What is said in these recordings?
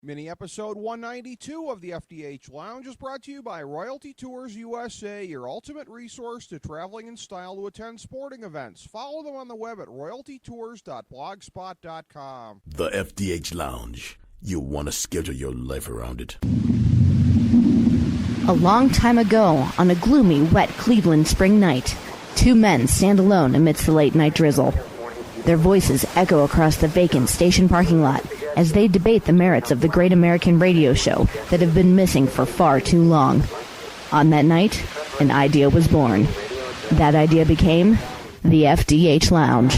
Mini episode 192 of the FDH Lounge is brought to you by Royalty Tours USA, your ultimate resource to traveling in style to attend sporting events. Follow them on the web at royaltytours.blogspot.com. The FDH Lounge. You want to schedule your life around it. A long time ago, on a gloomy, wet Cleveland spring night, two men stand alone amidst the late-night drizzle. Their voices echo across the vacant station parking lot as they debate the merits of the great American radio show that have been missing for far too long. On that night, an idea was born. That idea became the FDH Lounge.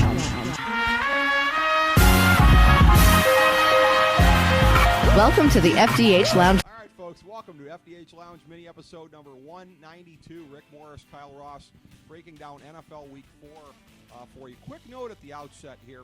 Welcome to the FDH Lounge. All right, folks, welcome to FDH Lounge mini episode number 192. Rick Morris, Kyle Ross, breaking down NFL Week 4 for you. Quick note at the outset here.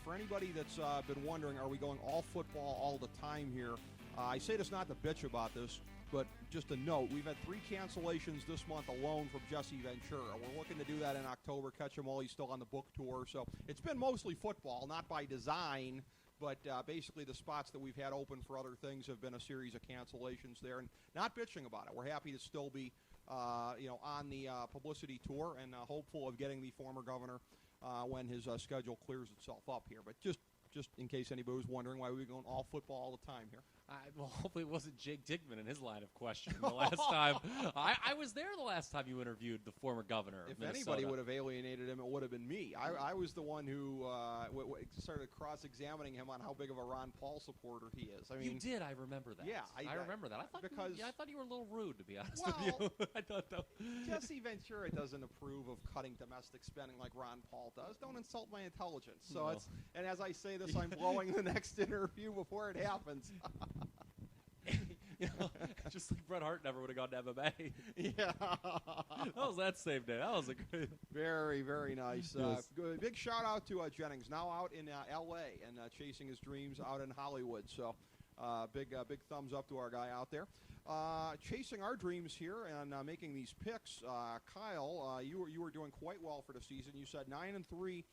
For anybody that's been wondering, are we going all football all the time here? I say this not to bitch about this, but just a note. We've had 3 cancellations this month alone from Jesse Ventura. We're looking to do that in October, catch him while he's still on the book tour. So it's been mostly football, not by design, but basically the spots that we've had open for other things have been a series of cancellations there. And not bitching about it. We're happy to still be on the publicity tour and hopeful of getting the former governor when his schedule clears itself up here. But just in case anybody was wondering why we're going all football all the time here. Well, hopefully it wasn't Jake Digman in his line of questioning the last time. I was there the last time you interviewed the former governor of Minnesota. If anybody would have alienated him, it would have been me. I was the one who started cross-examining him on how big of a Ron Paul supporter he is. I mean, you did. I remember that. Yeah, I remember that. I thought you were a little rude, to be honest with you. I thought Jesse Ventura doesn't approve of cutting domestic spending like Ron Paul does. Don't insult my intelligence. So and as I say this, I'm blowing the next interview before it happens. Just like Bret Hart never would have gone to MMA. Yeah. How was that same day? That was a great. Very, very nice. Yes. Good. Big shout out to Jennings, now out in L.A. and chasing his dreams out in Hollywood. So big thumbs up to our guy out there. Chasing our dreams here and making these picks. Kyle, you were doing quite well for the season. You said 9-3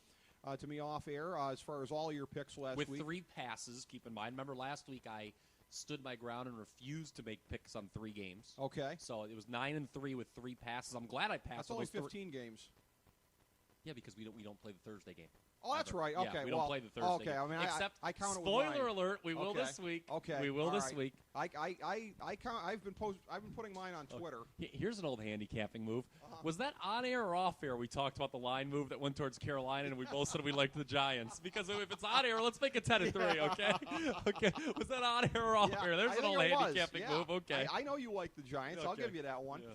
to me off air as far as all your picks last week. With 3 passes, keep in mind. Remember last week I stood my ground and refused to make picks on 3 games. Okay. So it was 9-3 with 3 passes. I'm glad I passed. That's only 15 games. Yeah, because we don't play the Thursday game. Oh, that's right. Okay, yeah, we don't play the Thursday game. I mean, except I count it with spoiler mine. alert, we will this week. Okay, we will this week. I count. I've been putting mine on Twitter. Here's an old handicapping move. Was that on air or off air? We talked about the line move that went towards Carolina, and we both said we liked the Giants. Because if it's on air, let's make it 10-3. Okay. Okay. Was that on air or off air? There's an old handicapping move. Okay. I know you like the Giants. Okay. I'll give you that one. Yeah.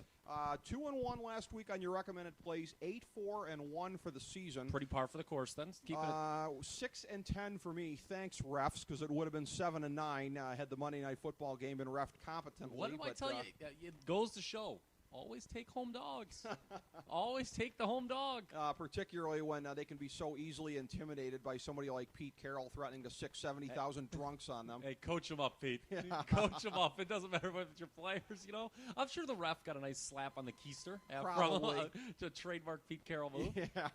2-1 last week on your recommended plays. 8-4-1 for the season. Pretty par for the course then. Keep it. 6-10 for me. Thanks, refs, because it would have been 7-9 had the Monday Night Football game been refed competently. What do I tell you? It goes to show. Always take home dogs. Always take the home dog. Particularly when they can be so easily intimidated by somebody like Pete Carroll threatening to sick 70,000 drunks on them. Hey, coach them up, Pete. Yeah. Coach them up. It doesn't matter what your players, I'm sure the ref got a nice slap on the keister Probably. To trademark Pete Carroll move. Yeah.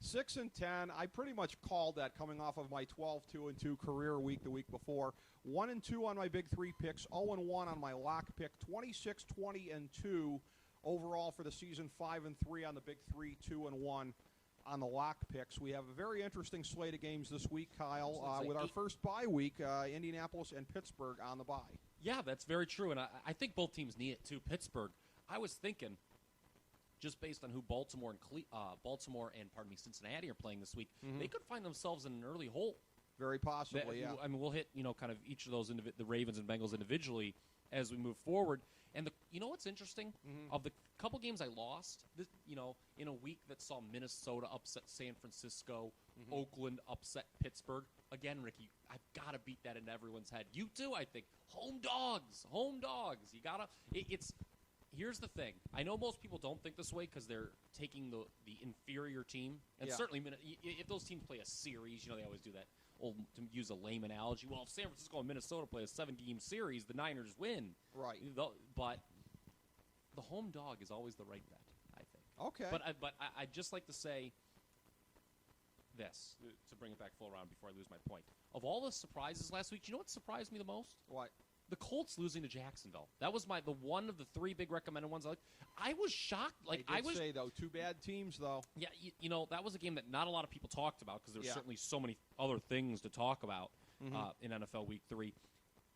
6-10. I pretty much called that coming off of my 12-2-2 career week the week before. 1-2 on my big 3 picks. 0-1 on my lock pick. 26-20-2 overall for the season. 5-3 on the big 3. 2-1 on the lock picks. We have a very interesting slate of games this week, Kyle, with our first bye week, Indianapolis and Pittsburgh on the bye. Yeah, that's very true, and I think both teams need it too. Pittsburgh, I was thinking, just based on who Baltimore and Cincinnati are playing this week, they could find themselves in an early hole. Very possibly, yeah. I mean, we'll hit kind of each of those the Ravens and Bengals individually as we move forward. And what's interesting? Of the couple games I lost, in a week that saw Minnesota upset San Francisco, Oakland upset Pittsburgh. Again, Ricky, I've got to beat that into everyone's head. You too, I think. Home dogs. You gotta. Here's the thing. I know most people don't think this way because they're taking the inferior team, and certainly if those teams play a series, they always do that. To use a lame analogy, well, if San Francisco and Minnesota play a 7-game series, the Niners win. Right. But the home dog is always the right bet, I think. Okay. But I'd just like to say this, to bring it back full around before I lose my point. Of all the surprises last week, do you know what surprised me the most? What? The Colts losing to Jacksonville. That was the one of the three big recommended ones. I was shocked. I did say, though, two bad teams, though. Yeah, that was a game that not a lot of people talked about because there were certainly so many other things to talk about in NFL Week 3.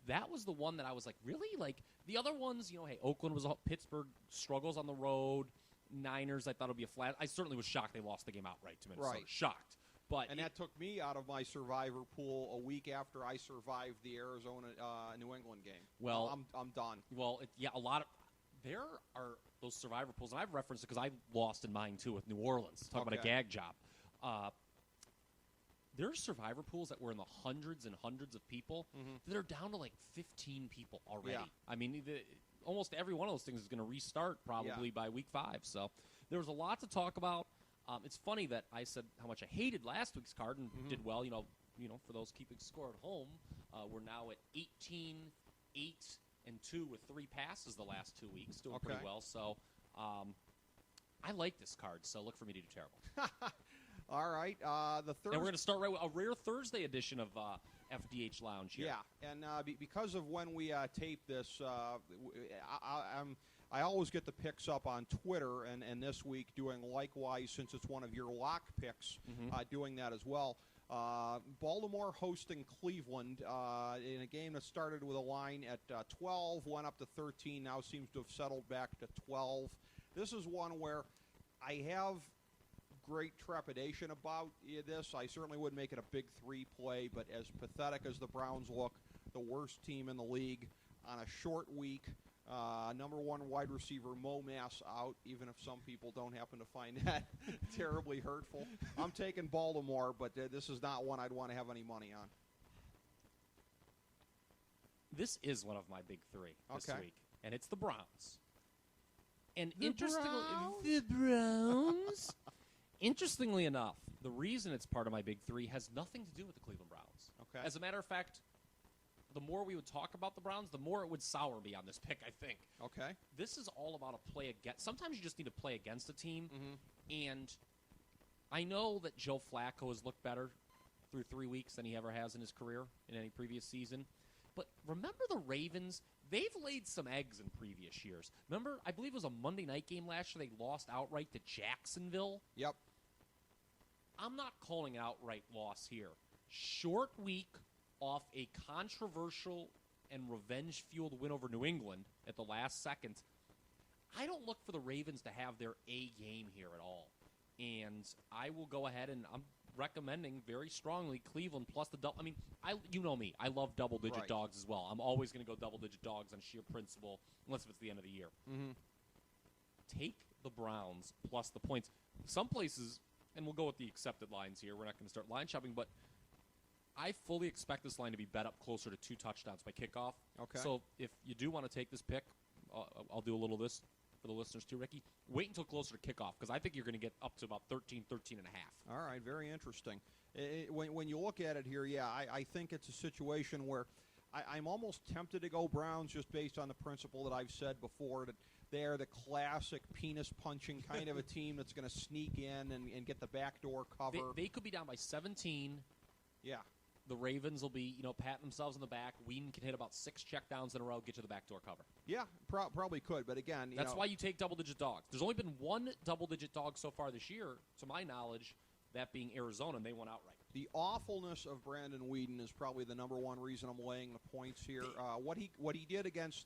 That was the one that I was like, really? Like, the other ones, hey, Oakland was Pittsburgh struggles on the road. Niners, I thought it would be a flat. I certainly was shocked they lost the game outright to Minnesota. Right. Shocked. And that took me out of my survivor pool a week after I survived the Arizona New England game. Well, I'm done. Well, there are those survivor pools, and I've referenced it because I lost in mine too with New Orleans. Talk about a gag job. There are survivor pools that were in the hundreds and hundreds of people that are down to like 15 people already. Yeah. I mean, almost every one of those things is going to restart probably by week 5. So there was a lot to talk about. It's funny that I said how much I hated last week's card and did well. For those keeping score at home, we're now at 18, 8, and 2 with 3 passes the last 2 weeks, doing pretty well. So I like this card. So look for me to do terrible. All right, the third. And we're going to start right with a rare Thursday edition of FDH Lounge here. Yeah, and because of when we tape this, I always get the picks up on Twitter, and this week doing likewise since it's one of your lock picks, doing that as well. Baltimore hosting Cleveland in a game that started with a line at 12, went up to 13, now seems to have settled back to 12. This is one where I have great trepidation about this. I certainly wouldn't make it a big 3 play, but as pathetic as the Browns look, the worst team in the league on a short week, number 1 wide receiver Mo Mass out, even if some people don't happen to find that terribly hurtful. I'm taking Baltimore, but this is not one I'd want to have any money on. This is one of my big 3 this week, and it's the Browns. And The Browns? Interestingly enough, the reason it's part of my big 3 has nothing to do with the Cleveland Browns. Okay. As a matter of fact, the more we would talk about the Browns, the more it would sour me on this pick, I think. Okay. This is all about a play against. Sometimes you just need to play against a team. And I know that Joe Flacco has looked better through 3 weeks than he ever has in his career in any previous season. But remember the Ravens? They've laid some eggs in previous years. Remember, I believe it was a Monday night game last year. They lost outright to Jacksonville. Yep. I'm not calling an outright loss here. Short week off a controversial and revenge-fueled win over New England at the last second. I don't look for the Ravens to have their A game here at all. And I will go ahead and I'm recommending very strongly Cleveland plus the double. I mean, you know me. I love double-digit dogs as well. I'm always going to go double-digit dogs on sheer principle, unless it's the end of the year. Take the Browns plus the points. Some places, and we'll go with the accepted lines here. We're not going to start line shopping, but I fully expect this line to be bet up closer to 2 touchdowns by kickoff. Okay. So if you do want to take this pick, I'll do a little of this for the listeners too, Ricky. Wait until closer to kickoff because I think you're going to get up to about 13 and a half. All right, very interesting. When you look at it here, I think it's a situation where I'm almost tempted to go Browns just based on the principle that I've said before, that they're the classic penis-punching kind of a team that's going to sneak in and get the backdoor cover. They could be down by 17. Yeah. The Ravens will be, patting themselves on the back. Whedon can hit about 6 checkdowns in a row, get you the backdoor cover. Yeah, probably could. But again, that's why you take double-digit dogs. There's only been 1 double-digit dog so far this year, to my knowledge, that being Arizona, and they won outright. The awfulness of Brandon Whedon is probably the number 1 reason I'm laying the points here. What he did against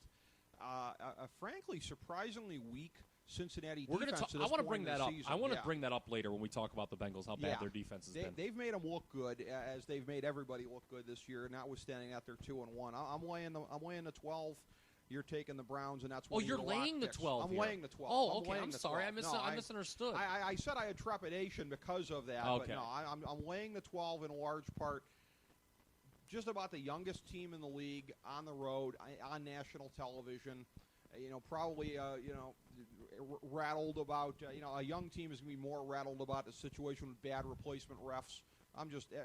a frankly surprisingly weak Cincinnati defense. I want to bring that up. Season. I want to bring that up later when we talk about the Bengals, how bad their defense has been. They've made them look good, as they've made everybody look good this year, notwithstanding that they're 2-1. I'm laying the 12. You're taking the Browns, and that's one. Oh, you're laying the 12. I'm laying the 12. Oh, okay. I'm sorry. I misunderstood. I said I had trepidation because of that. Okay. But no, I'm laying the 12 in large part. Just about the youngest team in the league on the road on national television. Probably rattled about. A young team is going to be more rattled about the situation with bad replacement refs.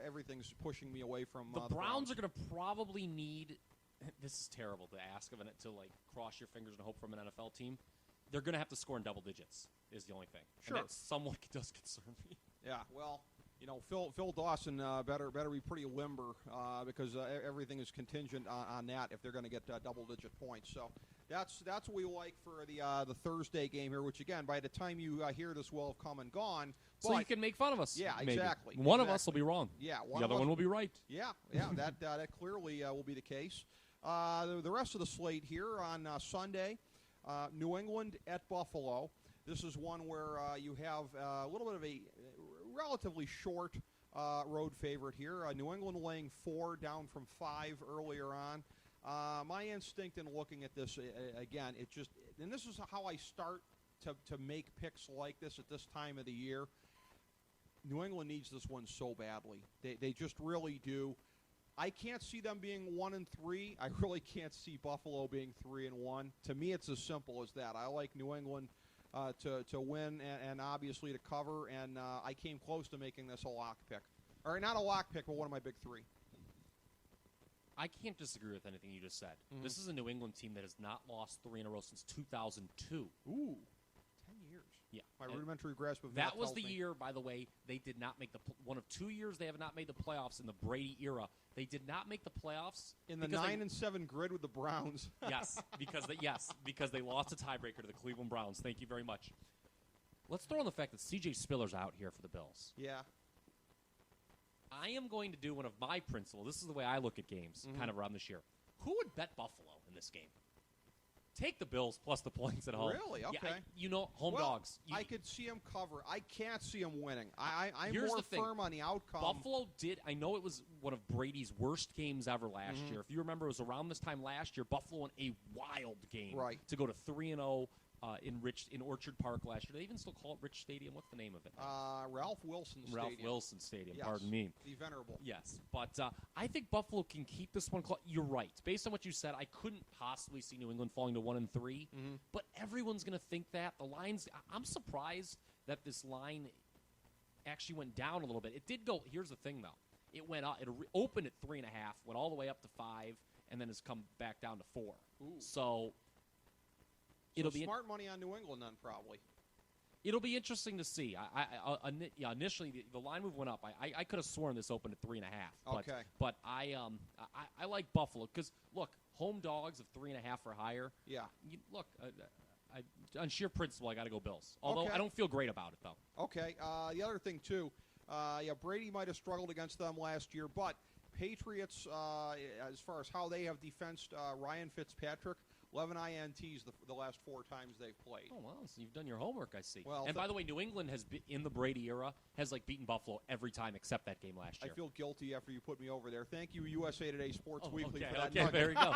Everything's pushing me away from the Browns are going to probably need. This is terrible to ask of it to cross your fingers and hope from an NFL team. They're going to have to score in double digits. Is the only thing. Sure. And that somewhat does concern me. Yeah. Well, Phil Dawson better be pretty limber because everything is contingent on that if they're going to get double-digit points. So that's what we like for the Thursday game here, which, again, by the time you hear this will have come and gone. So you can make fun of us. Yeah, maybe. Exactly. One of us will be wrong. Yeah, the other one will be right. Yeah, that clearly will be the case. The rest of the slate here on Sunday, New England at Buffalo. This is one where you have a little bit of a relatively short road favorite here. New England laying 4, down from 5 earlier on. My instinct in looking at this, again, and this is how I start to make picks like this at this time of the year. New England needs this one so badly. They just really do. I can't see them being 1-3. I really can't see Buffalo being 3-1. To me, it's as simple as that. I like New England to win and obviously to cover, and I came close to making this a lock pick. Or not a lock pick, but one of my big 3. I can't disagree with anything you just said. Mm-hmm. This is a New England team that has not lost 3 in a row since 2002. Ooh, 10 years. Yeah. My rudimentary grasp of that was the year, by the way, they did not make one of 2 years they have not made the playoffs in the Brady era. They did not make the playoffs in the 9-7 grid with the Browns. Yes, because they lost a tiebreaker to the Cleveland Browns. Thank you very much. Let's throw in the fact that C.J. Spiller's out here for the Bills. Yeah. I am going to do one of my principles. This is the way I look at games kind of around this year. Who would bet Buffalo in this game? Take the Bills plus the points at home. Really? Okay. Yeah, home dogs. I could see them cover. I can't see them winning. I'm Here's more the thing. firm on the outcome. Buffalo did. I know it was one of Brady's worst games ever last year. If you remember, it was around this time last year. Buffalo won a wild game to go to 3-0 in Orchard Park last year. Do they even still call it Rich Stadium? What's the name of it? Ralph Wilson Stadium. Ralph Wilson Stadium. Yes, pardon me. The venerable. Yes, but I think Buffalo can keep this one close. You're right. Based on what you said, I couldn't possibly see New England falling to 1-3. But everyone's going to think that. The lines. I'm surprised that this line actually went down a little bit. It did go. Here's the thing, though. It went up. It opened at 3.5, went all the way up to 5, and then has come back down to 4. Ooh. So it'll be smart money on New England then, probably. It'll be interesting to see. Initially the line move went up. I could have sworn this opened at 3.5. Okay. But I like Buffalo because look, home dogs of 3.5 or higher. Yeah. On sheer principle, I got to go Bills. Although okay. I don't feel great about it though. Okay. The other thing too, Brady might have struggled against them last year, but Patriots, as far as how they have defensed Ryan Fitzpatrick. 11 INTs the last 4 times they've played. Oh, wow. So you've done your homework, I see. Well, and by the way, New England has been, in the Brady era, has beaten Buffalo every time except that game last year. I feel guilty after you put me over there. Thank you, USA Today Sports Weekly, for that. Okay, very good.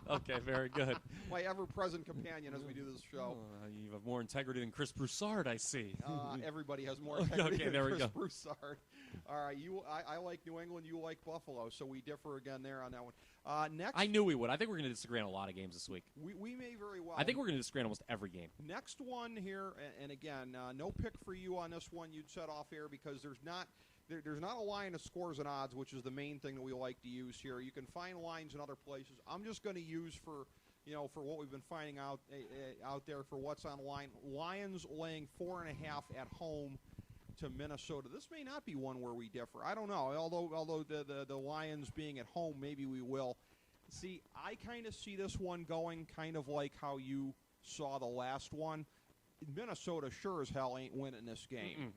Okay, very good. My ever-present companion as we do this show. You have more integrity than Chris Broussard, I see. Everybody has more integrity there than we Chris go. Broussard. All right, I like New England, you like Buffalo, so we differ again there on that one. Next, I knew we would. I think we're going to disagree on a lot of games this week. We may very well. I think we're going to disagree on almost every game. Next one here, and again, no pick for you on this one. You'd set off here because there's not a line of scores and odds, which is the main thing that we like to use here. You can find lines in other places. I'm just going to use for what we've been finding out there for what's on line. Lions laying 4.5 at home to Minnesota. This may not be one where we differ. I don't know. Although the Lions being at home, maybe we will. See, I kind of see this one going kind of like how you saw the last one. Minnesota sure as hell ain't winning this game.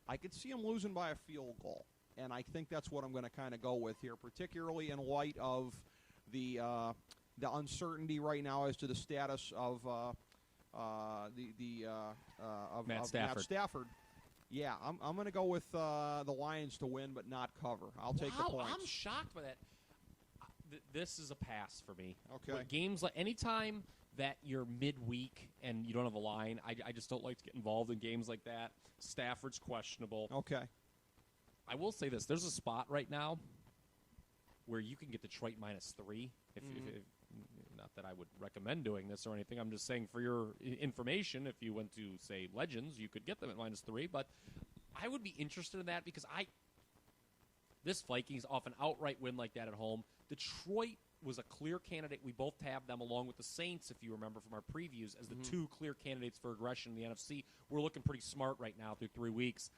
I could see them losing by a field goal, and I think that's what I'm going to kind of go with here, particularly in light of the uncertainty right now as to the status of Matt Stafford. Yeah, I'm going to go with the Lions to win but not cover. I'll take the points. I'm shocked by that. This is a pass for me. Okay. But games like anytime that you're midweek and you don't have a line, I just don't like to get involved in games like that. Stafford's questionable. Okay. I will say this: there's a spot right now where you can get Detroit -3. If not that I would recommend doing this or anything, I'm just saying for your information. If you went to say Legends, you could get them at -3. But I would be interested in that because this Vikings off an outright win like that at home. Detroit was a clear candidate. We both tabbed them along with the Saints, if you remember from our previews, as the 2 clear candidates for aggression in the NFC. We're looking pretty smart right now through 3 weeks.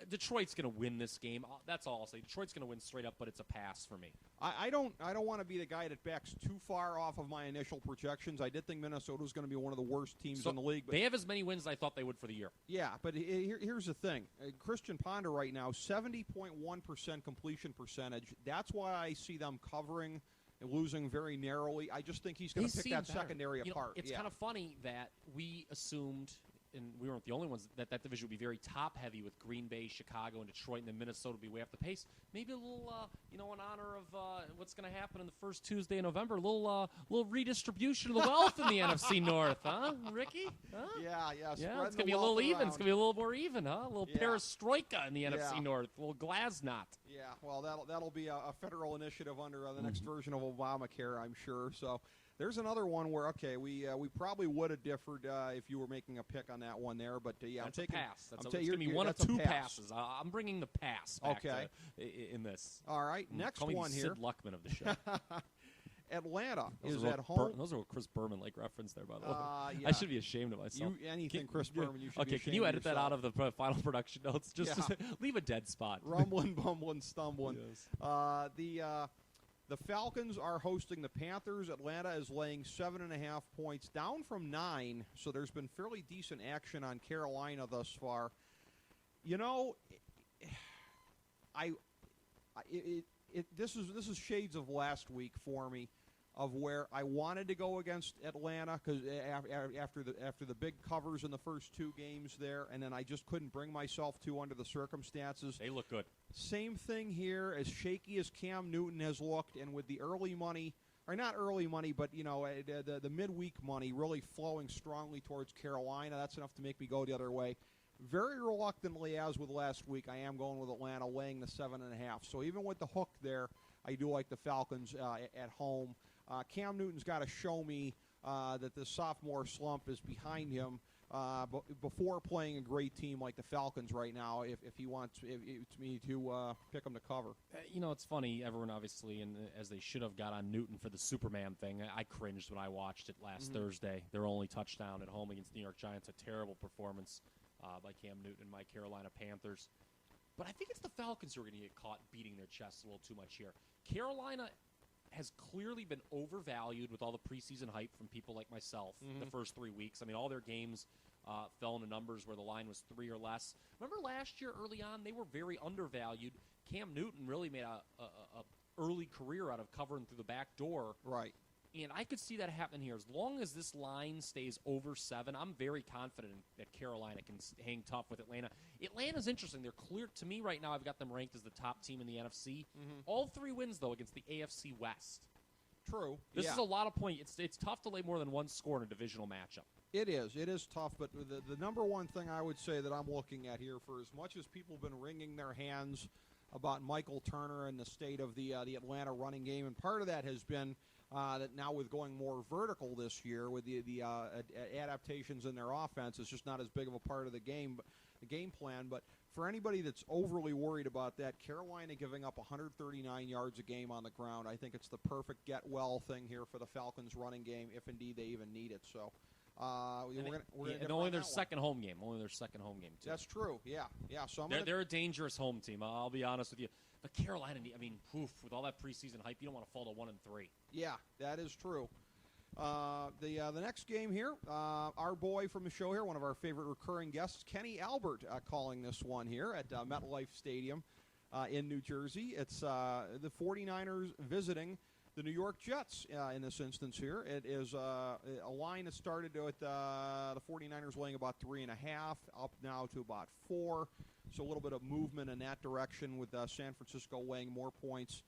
Detroit's going to win this game. That's all I'll say. Detroit's going to win straight up, but it's a pass for me. I don't want to be the guy that backs too far off of my initial projections. I did think Minnesota was going to be one of the worst teams in the league. But they have as many wins as I thought they would for the year. Yeah, but here's the thing. Christian Ponder right now, 70.1% completion percentage. That's why I see them covering and losing very narrowly. I just think he's going to pick that secondary apart. It's kind of funny that we assumed, and we weren't the only ones, that division would be very top-heavy with Green Bay, Chicago, and Detroit, and then Minnesota would be way off the pace. Maybe a little, in honor of what's going to happen in the first Tuesday in November, a little redistribution of the wealth in the NFC North, huh, Ricky? Huh? Yeah. It's going to be a little even. It's going to be a little more even, huh? A little perestroika in the NFC North, a little glasnost. Yeah, well, that'll be a federal initiative under the next version of Obamacare, I'm sure. So there's another one where, we probably would have differed if you were making a pick on that one there. But, I'm taking a pass. It's going to be one of two passes. I'm bringing the pass back in this. All right, next Call me one Sid here. Luckman of the show. Atlanta is at home. Those are Chris Berman-like reference there, by the way. Yeah. I should be ashamed of myself. Chris Berman, you should be Okay, can you edit that out of the final production notes? Just leave a dead spot. Rumbling, bumbling, stumbling. Yes. The Falcons are hosting the Panthers. Atlanta is laying 7.5 points, down from 9. So there's been fairly decent action on Carolina thus far. This is shades of last week for me, of where I wanted to go against Atlanta because after the big covers in the first two games there, and then I just couldn't bring myself to under the circumstances. They look good. Same thing here, as shaky as Cam Newton has looked, and with the early money, or not early money, but the midweek money really flowing strongly towards Carolina. That's enough to make me go the other way. Very reluctantly, as with last week, I am going with Atlanta, laying the 7.5. So even with the hook there, I do like the Falcons at home. Cam Newton's got to show me that the sophomore slump is behind him before playing a great team like the Falcons right now, if he wants me to pick him to cover. It's funny. Everyone obviously, and as they should have, got on Newton for the Superman thing. I cringed when I watched it last Thursday. Their only touchdown at home against the New York Giants, a terrible performance by Cam Newton and my Carolina Panthers. But I think it's the Falcons who are going to get caught beating their chests a little too much here. Carolina has clearly been overvalued with all the preseason hype from people like myself the first 3 weeks. I mean, all their games fell into numbers where the line was 3 or less. Remember last year early on, they were very undervalued. Cam Newton really made a early career out of covering through the back door. Right. And I could see that happening here. As long as this line stays over 7, I'm very confident that Carolina can hang tough with Atlanta. Atlanta's interesting. They're clear to me right now. I've got them ranked as the top team in the NFC. All 3 wins, though, against the AFC West. True. This is a lot of points. It's tough to lay more than one score in a divisional matchup. It is tough, but the number one thing I would say that I'm looking at here, for as much as people have been wringing their hands about Michael Turner and the state of the Atlanta running game, and part of that has been that now with going more vertical this year, with the adaptations in their offense, it's just not as big of a part of the game plan. But for anybody that's overly worried about that, Carolina giving up 139 yards a game on the ground, I think it's the perfect get-well thing here for the Falcons' running game, if indeed they even need it. So we're and only their second home game. Only their second home game, too. That's true, yeah. So they're a dangerous home team, I'll be honest with you. But Carolina, with all that preseason hype, you don't want to fall to 1-3. Yeah, that is true. The next game here, our boy from the show here, one of our favorite recurring guests, Kenny Albert, calling this one here at MetLife Stadium in New Jersey. It's the 49ers visiting the New York Jets in this instance here. It is a line that started with the 49ers laying about 3.5, up now to about 4. So a little bit of movement in that direction with San Francisco weighing more points.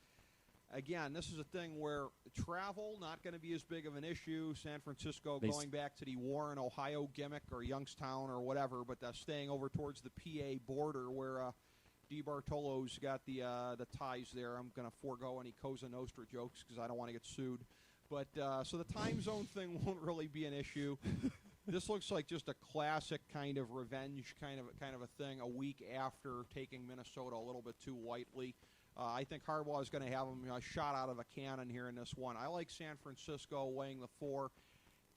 Again, this is a thing where travel not going to be as big of an issue. San Francisco going back to the Warren, Ohio gimmick or Youngstown or whatever, but staying over towards the PA border where DeBartolo's got the ties there. I'm going to forego any Cosa Nostra jokes because I don't want to get sued. But so the time zone thing won't really be an issue. This looks like just a classic kind of revenge kind of a thing a week after taking Minnesota a little bit too lightly. I think Harbaugh is going to have him shot out of a cannon here in this one. I like San Francisco weighing the 4.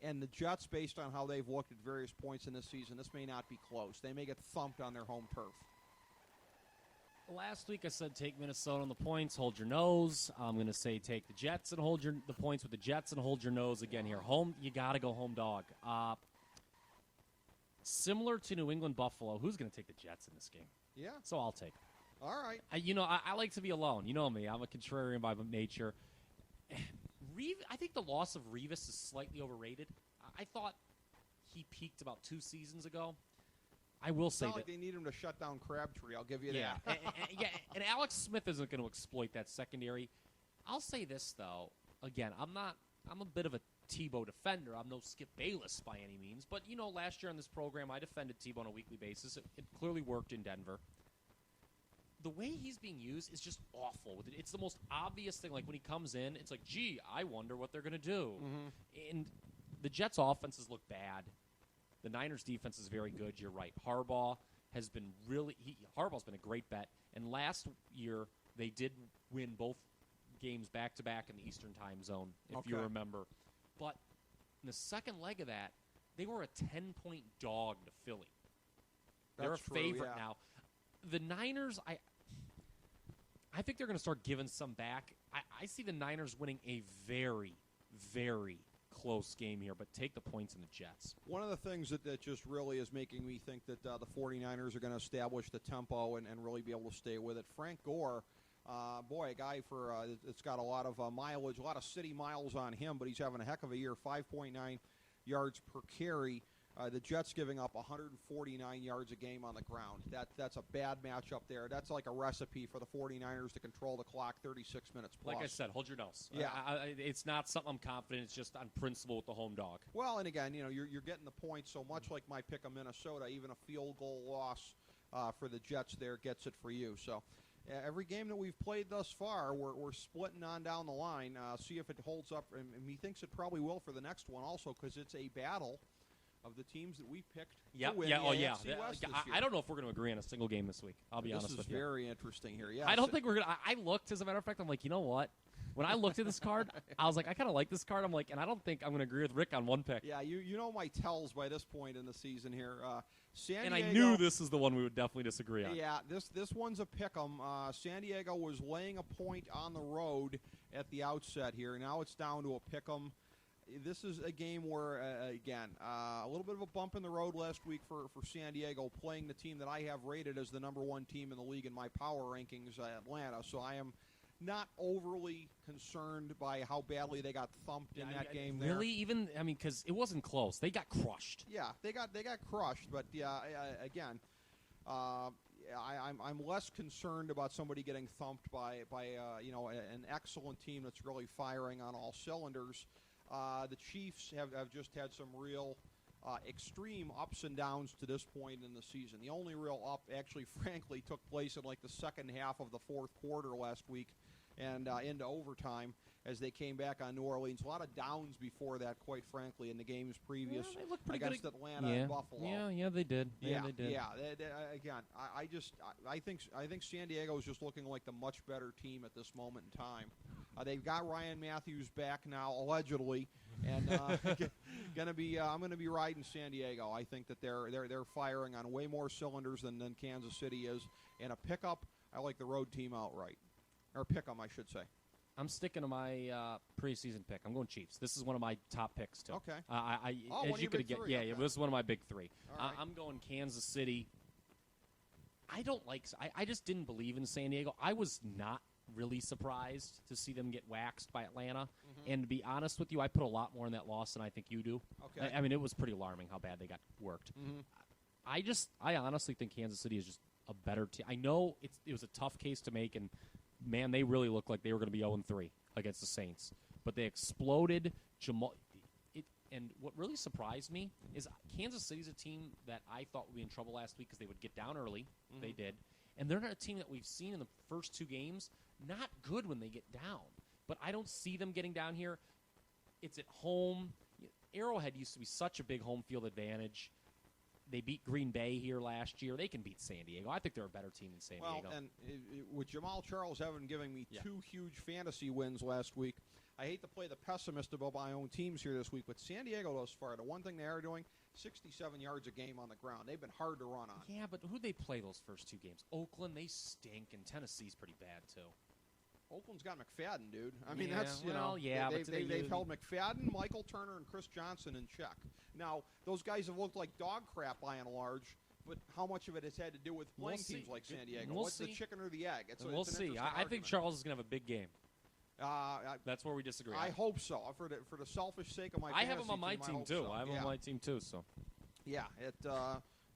And the Jets, based on how they've looked at various points in this season, this may not be close. They may get thumped on their home turf. Last week I said take Minnesota on the points, hold your nose. I'm going to say take the Jets and hold the points with the Jets and hold your nose again here. Home, you got to go home dog. Similar to New England Buffalo, who's going to take the Jets in this game? Yeah. So I'll take it. All right. I like to be alone. You know me. I'm a contrarian by nature. I think the loss of Revis is slightly overrated. I thought he peaked about 2 seasons ago. I will say it's not that like they need him to shut down Crabtree. I'll give you that. And Alex Smith isn't going to exploit that secondary. I'll say this though. Again, I'm a bit of a Tebow defender. I'm no Skip Bayless by any means. But last year on this program, I defended Tebow on a weekly basis. It clearly worked in Denver. The way he's being used is just awful. It's the most obvious thing. Like when he comes in, it's like, gee, I wonder what they're going to do. Mm-hmm. And the Jets' offenses look bad. The Niners' defense is very good. You're right. Harbaugh's been a great bet. And last year, they did win both games back-to-back in the Eastern time zone, if you remember. But in the second leg of that, they were a 10-point dog to Philly. They're a favorite now. The Niners, I think they're going to start giving some back. I see the Niners winning a very, very close game here, but take the points in the Jets. One of the things that just really is making me think that the 49ers are going to establish the tempo and really be able to stay with it. Frank Gore, a guy it's got a lot of mileage, a lot of city miles on him, but he's having a heck of a year, 5.9 yards per carry. The Jets giving up 149 yards a game on the ground. That's a bad matchup there. That's like a recipe for the 49ers to control the clock 36 minutes plus. Like I said, hold your nose. Yeah. It's not something I'm confident. It's just on principle with the home dog. Well, and again, you're getting the points so much like my pick of Minnesota. Even a field goal loss for the Jets there gets it for you. So every game that we've played thus far, we're splitting on down the line. See if it holds up. And he thinks it probably will for the next one also because it's a battle of the teams that we picked to win the AFC West this year. I don't know if we're going to agree on a single game this week. I'll be honest with you. This is very interesting here. Yeah, I don't think we're going to. I looked, as a matter of fact, I'm like, you know what? When I looked at this card, I was like, I kind of like this card. I'm like, and I don't think I'm going to agree with Rick on one pick. Yeah, you know my tells by this point in the season here. San Diego, and I knew this is the one we would definitely disagree on. Yeah, this one's a pick'em. San Diego was laying a point on the road at the outset here. Now it's down to a pick'em. This is a game where, again, a little bit of a bump in the road last week for San Diego, playing the team that I have rated as the number one team in the league in my power rankings, Atlanta. So I am not overly concerned by how badly they got thumped in that game there. Really? Even, because it wasn't close. They got crushed. Yeah, they got crushed. But, again, I'm less concerned about somebody getting thumped by an excellent team that's really firing on all cylinders. The Chiefs have just had some real extreme ups and downs to this point in the season. The only real up, actually, frankly, took place in like the second half of the fourth quarter last week and into overtime as they came back on New Orleans. A lot of downs before that, quite frankly, in the games previous against Atlanta and Buffalo. Yeah, they did. They did. Yeah. Again, I think San Diego is just looking like the much better team at this moment in time. They've got Ryan Matthews back now, allegedly, and I'm going to be riding San Diego. I think that they're firing on way more cylinders than Kansas City is. And a pickup, I like the road team outright, or pick 'em, I should say. I'm sticking to my preseason pick. I'm going Chiefs. This is one of my top picks too. Okay. As you could get, okay. This is one of my big three. Right. I'm going Kansas City. I just didn't believe in San Diego. I was not really surprised to see them get waxed by Atlanta. Mm-hmm. And to be honest with you, I put a lot more in that loss than I think you do. Okay. It was pretty alarming how bad they got worked. Mm-hmm. I honestly think Kansas City is just a better team. I know it was a tough case to make, and man, they really looked like they were going to be 0-3 against the Saints. But they exploded. And what really surprised me is Kansas City's a team that I thought would be in trouble last week because they would get down early. Mm-hmm. They did. And they're not a team that we've seen in the first two games. Not good when they get down. But I don't see them getting down here. It's at home. Arrowhead used to be such a big home field advantage. They beat Green Bay here last year. They can beat San Diego. I think they're a better team than San Diego. Well, and with Jamal Charles having given me two huge fantasy wins last week, I hate to play the pessimist about my own teams here this week, but San Diego thus far, the one thing they are doing, 67 yards a game on the ground. They've been hard to run on. Yeah, but who'd they play those first two games? Oakland, they stink, and Tennessee's pretty bad, too. Oakland's got McFadden, dude. I mean, Yeah, that's, you well, know, yeah, they've, but they've held McFadden, Michael Turner, and Chris Johnson in check. Now, those guys have looked like dog crap by and large, but how much of it has had to do with playing teams like San Diego? We'll What's see. the chicken or the egg? We'll see. I think Charles is going to have a big game. That's where we disagree. I hope so. For the selfish sake of my I have him fantasy on my team, team, too. so. I have him on my team, too, so. Yeah,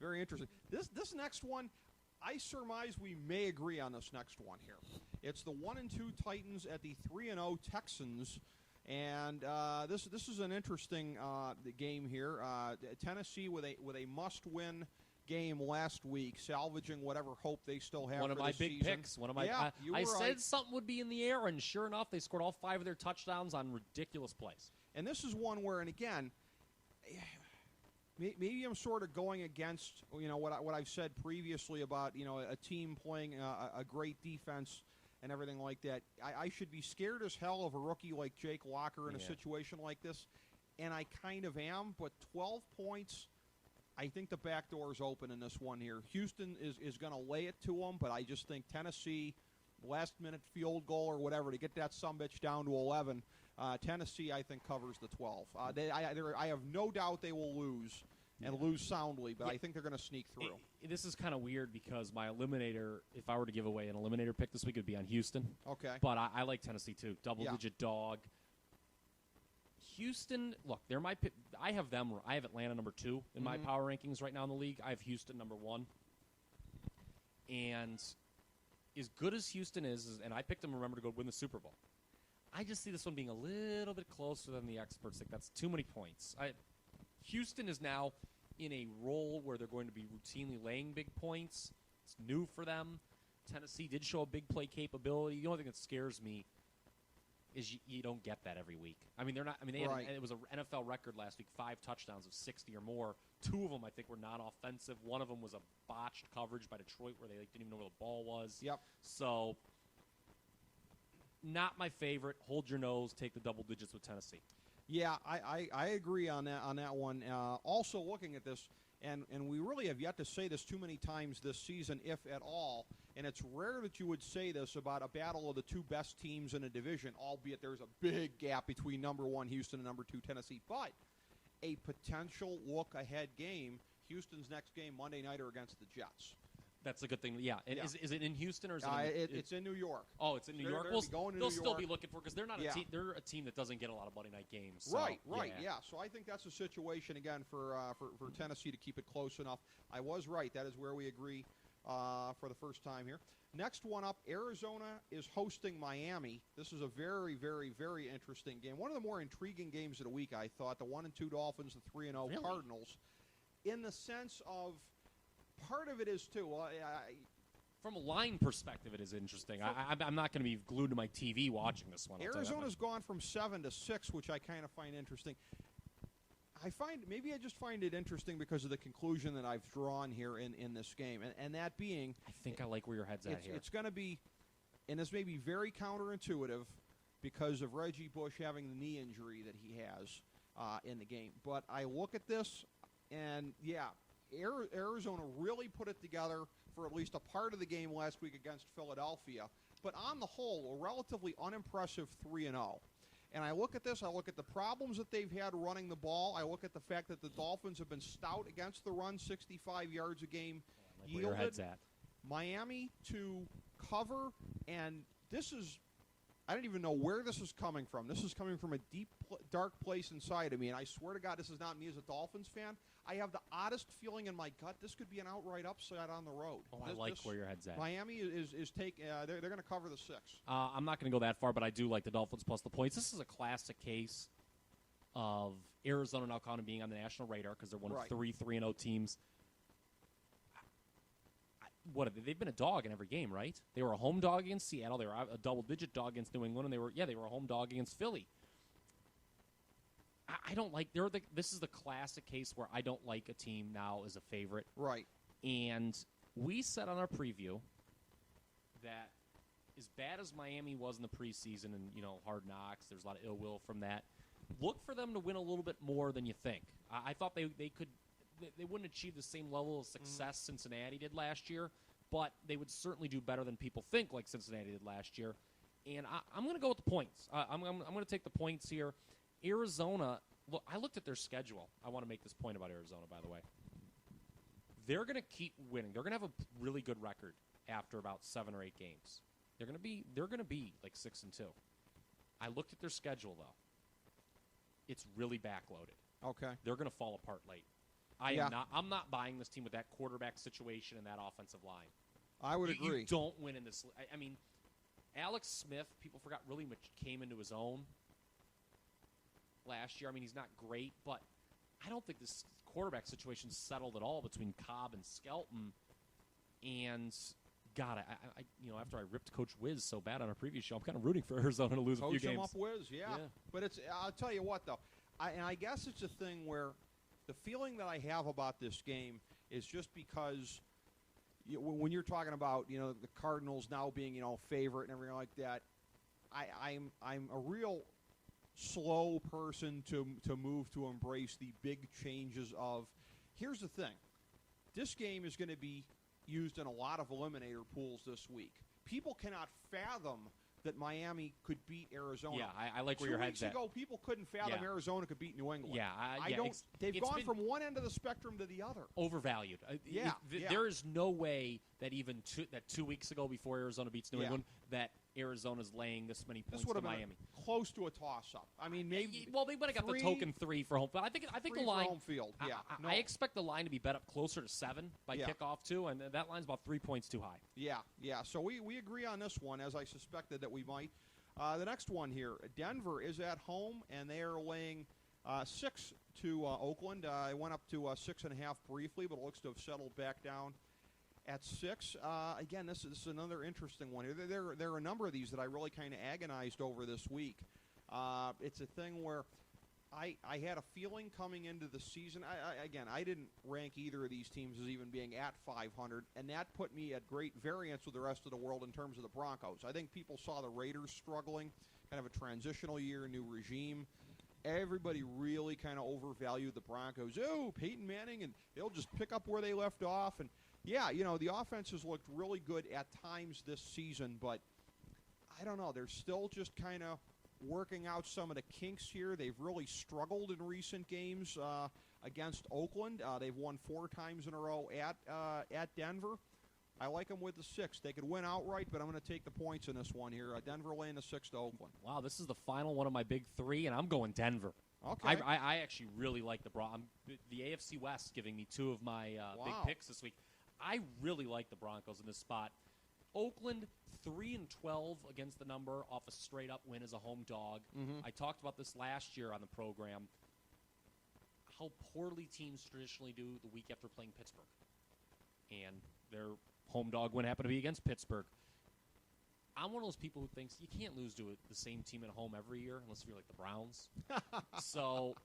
very interesting. This next one, I surmise we may agree on this next one here. It's the 1-2 Titans at the 3-0 Texans, and this is an interesting game here. Tennessee with a must-win game last week, salvaging whatever hope they still have. One of for my this big season. picks. One of my. Yeah, I right. said something would be in the air, and sure enough, they scored all 5 of their touchdowns on ridiculous plays. And this is one where, and again, maybe I'm sort of going against what I've said previously about a team playing a great defense and everything like that. I should be scared as hell of a rookie like Jake Locker in a situation like this, and I kind of am. But 12 points, I think the back door is open in this one here. Houston is going to lay it to them, but I just think Tennessee, last-minute field goal or whatever to get that sumbitch down to 11. Tennessee, I think, covers the 12. I have no doubt they will lose and lose soundly, but I think they're going to sneak through. This is kind of weird because my eliminator, if I were to give away an eliminator pick this week, it would be on Houston. Okay. But I like Tennessee, too. Double-digit dog. Houston, look, they're my pick. I have Atlanta number 2 in my power rankings right now in the league. I have Houston number 1. And as good as Houston is, and I picked them, remember, to go win the Super Bowl, I just see this one being a little bit closer than the experts think. That's too many points. Houston is now in a role where they're going to be routinely laying big points. It's new for them. Tennessee did show a big play capability. The only thing that scares me is you don't get that every week. I mean, they're not. I mean, it was an NFL record last week, 5 touchdowns of 60 or more. 2 of them, I think, were non-offensive. One of them was a botched coverage by Detroit where they didn't even know where the ball was. Yep. So, not my favorite. Hold your nose. Take the double digits with Tennessee. Yeah, I agree on that one. Also, looking at this, and we really have yet to say this too many times this season, if at all, and it's rare that you would say this about a battle of the 2 best teams in a division, albeit there's a big gap between number 1 Houston and number 2 Tennessee, but a potential look-ahead game, Houston's next game Monday night are against the Jets. That's a good thing. Yeah. And is it in Houston or is it it's in New York. Oh, it's in New York. They'll still be looking for because they're not a team. They're a team that doesn't get a lot of Monday night games. So, Right. Yeah. So I think that's a situation again for Tennessee to keep it close enough. I was right. That is where we agree for the first time here. Next one up, Arizona is hosting Miami. This is a very, very, very interesting game. One of the more intriguing games of the week, I thought. The 1-2 Dolphins, the 3-0 Cardinals. In the sense of, part of it is too. From a line perspective, it is interesting. I'm not going to be glued to my TV watching this one. Arizona's gone from 7 to 6, which I kind of find interesting. Maybe I just find it interesting because of the conclusion that I've drawn here in this game, and that being, I think I like where your head's at here. It's going to be, and this may be very counterintuitive because of Reggie Bush having the knee injury that he has in the game. But I look at this, and Arizona really put it together for at least a part of the game last week against Philadelphia. But on the whole, a relatively unimpressive 3-0. And I look at this, I look at the problems that they've had running the ball. I look at the fact that the Dolphins have been stout against the run, 65 yards a game I like where your head's at. Miami to cover, and this is, I don't even know where this is coming from. This is coming from a deep, dark place inside of me, and I swear to God, this is not me as a Dolphins fan. I have the oddest feeling in my gut. This could be an outright upset on the road. I like where your head's at. Miami is taking. They're going to cover the 6. I'm not going to go that far, but I do like the Dolphins plus the points. This is a classic case of Arizona now kind of being on the national radar because they're one of 3 3-0 teams. What they've been a dog in every game, right? They were a home dog against Seattle. They were a double-digit dog against New England, and they were a home dog against Philly. I don't like. This is the classic case where I don't like a team now as a favorite. Right. And we said on our preview that as bad as Miami was in the preseason, and Hard Knocks, there's a lot of ill will from that. Look for them to win a little bit more than you think. I thought they could they wouldn't achieve the same level of success Cincinnati did last year, but they would certainly do better than people think, like Cincinnati did last year. And I'm going to go with the points. I'm going to take the points here. Arizona, look, I looked at their schedule. I want to make this point about Arizona, by the way. They're going to keep winning. They're going to have a really good record after about 7 or 8 games. They're going to be like 6-2. I looked at their schedule though. It's really backloaded. Okay. They're going to fall apart late. I'm not buying this team with that quarterback situation and that offensive line. I would agree. You don't win in this. I mean, Alex Smith, people forgot, really much came into his own last year. I mean, he's not great, but I don't think this quarterback situation's settled at all between Cobb and Skelton. And God, I after I ripped Coach Wiz so bad on our previous show, I'm kind of rooting for Arizona to lose a few games. Coach him up, Wiz, yeah. But I'll tell you what, though, I guess it's a thing where the feeling that I have about this game is just because when you're talking about the Cardinals now being favorite and everything like that, I'm a real slow person to move to embrace the big changes of. Here's the thing, this game is going to be used in a lot of eliminator pools this week. People cannot fathom that Miami could beat Arizona. Yeah, I like where your head's at. 2 weeks ago, people couldn't fathom Arizona could beat New England. Yeah, they've gone from one end of the spectrum to the other. Overvalued. There is no way that even 2 weeks ago, before Arizona beats New England, that Arizona's laying this many points to Miami. Close to a toss-up. I mean, maybe. Well, they would have got the token 3 for home, but I think the line. Home field. Yeah. I expect the line to be bet up closer to 7 by kickoff too, and that line's about 3 points too high. Yeah. So we agree on this one, as I suspected that we might. The next one here, Denver is at home, and they are laying 6 to Oakland. It went up to 6.5 briefly, but it looks to have settled back down at 6. Again, this is another interesting one here. There are a number of these that I really kind of agonized over this week. It's a thing where I had a feeling coming into the season. I didn't rank either of these teams as even being at 500, and that put me at great variance with the rest of the world in terms of the Broncos. I think people saw the Raiders struggling, kind of a transitional year, new regime. Everybody really kind of overvalued the Broncos. Oh, Peyton Manning, and they'll just pick up where they left off. And yeah, the offenses looked really good at times this season, but I don't know. They're still just kind of working out some of the kinks here. They've really struggled in recent games against Oakland. They've won 4 times in a row at Denver. I like them with the 6. They could win outright, but I'm going to take the points in this one here. Denver laying the 6 to Oakland. Wow, this is the final one of my big 3, and I'm going Denver. Okay. I actually really like the AFC West giving me 2 of my big picks this week. I really like the Broncos in this spot. Oakland 3-12 against the number off a straight-up win as a home dog. Mm-hmm. I talked about this last year on the program, how poorly teams traditionally do the week after playing Pittsburgh. And their home dog win happened to be against Pittsburgh. I'm one of those people who thinks you can't lose to the same team at home every year unless you're like the Browns. So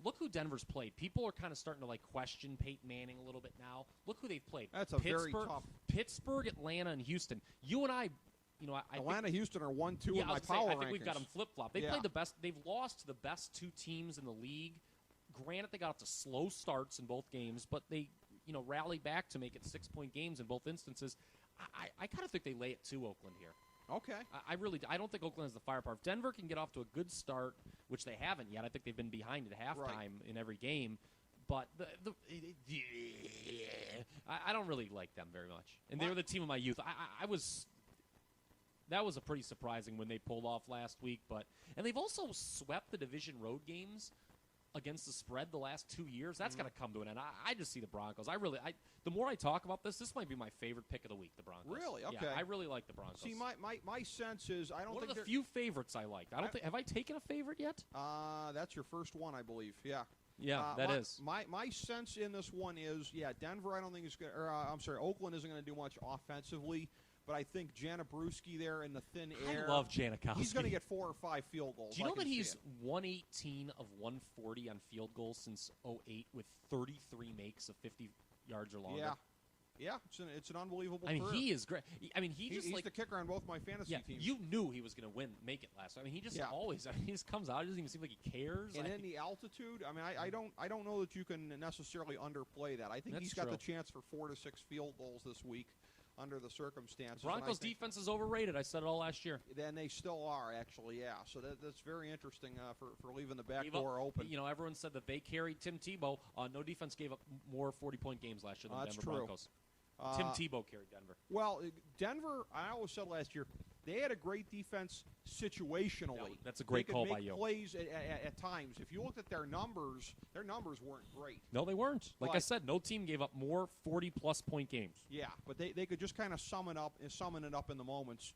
look who Denver's played. People are kind of starting to question Peyton Manning a little bit now. Look who they've played. That's a very tough. Pittsburgh, Atlanta, and Houston. You and I Atlanta, Houston are 1-2 in my I power rankings. think we've got them flip-flop. They played the best. They've lost to the best 2 teams in the league. Granted, they got off to slow starts in both games, but they rallied back to make it 6-point games in both instances. I kind of think they lay it to Oakland here. Okay. I don't think Oakland has the firepower. If Denver can get off to a good start, which they haven't yet, I think they've been behind at halftime in every game. But I don't really like them very much. And they were the team of my youth. That was a pretty surprising when they pulled off last week. And they've also swept the division road games against the spread the last 2 years. That's going to come to an end. I just see the Broncos. The more I talk about this might be my favorite pick of the week, the Broncos. Really? Okay. Yeah, I really like the Broncos. See, my sense is I don't One think of the few favorites I liked. Have I taken a favorite yet? That's your first one, I believe. Yeah. Yeah, that is. My sense in this one is, Denver I don't think is going to, Oakland isn't going to do much offensively, but I think Janikowski there in the thin air. I love Janikowski. He's going to get 4 or 5 field goals. Do you know that he's 118 of 140 on field goals since 2008 with 33 makes of 50 yards or longer? Yeah. Yeah, it's an unbelievable I mean, career. he is great. I mean, he's he's the kicker on both my fantasy teams. You knew he was going to make it last. I mean, he just always. I mean, he just comes out. It doesn't even seem like he cares. And in the altitude, I mean, I don't know that you can necessarily underplay that. I think he's got the chance for 4 to 6 field goals this week under the circumstances. Broncos defense is overrated. I said it all last year. Then they still are, actually, yeah. So that's very interesting for leaving the back door open. You know, everyone said that they carried Tim Tebow. No defense gave up more 40-point games last year than Denver Broncos. Tim Tebow carried Denver. Well, Denver, I always said last year, they had a great defense situationally. That's a great call by you. They could make plays at times. If you looked at their numbers weren't great. No, they weren't. Like I said, no team gave up more 40-plus point games. Yeah, but they could just kind of summon it up in the moments.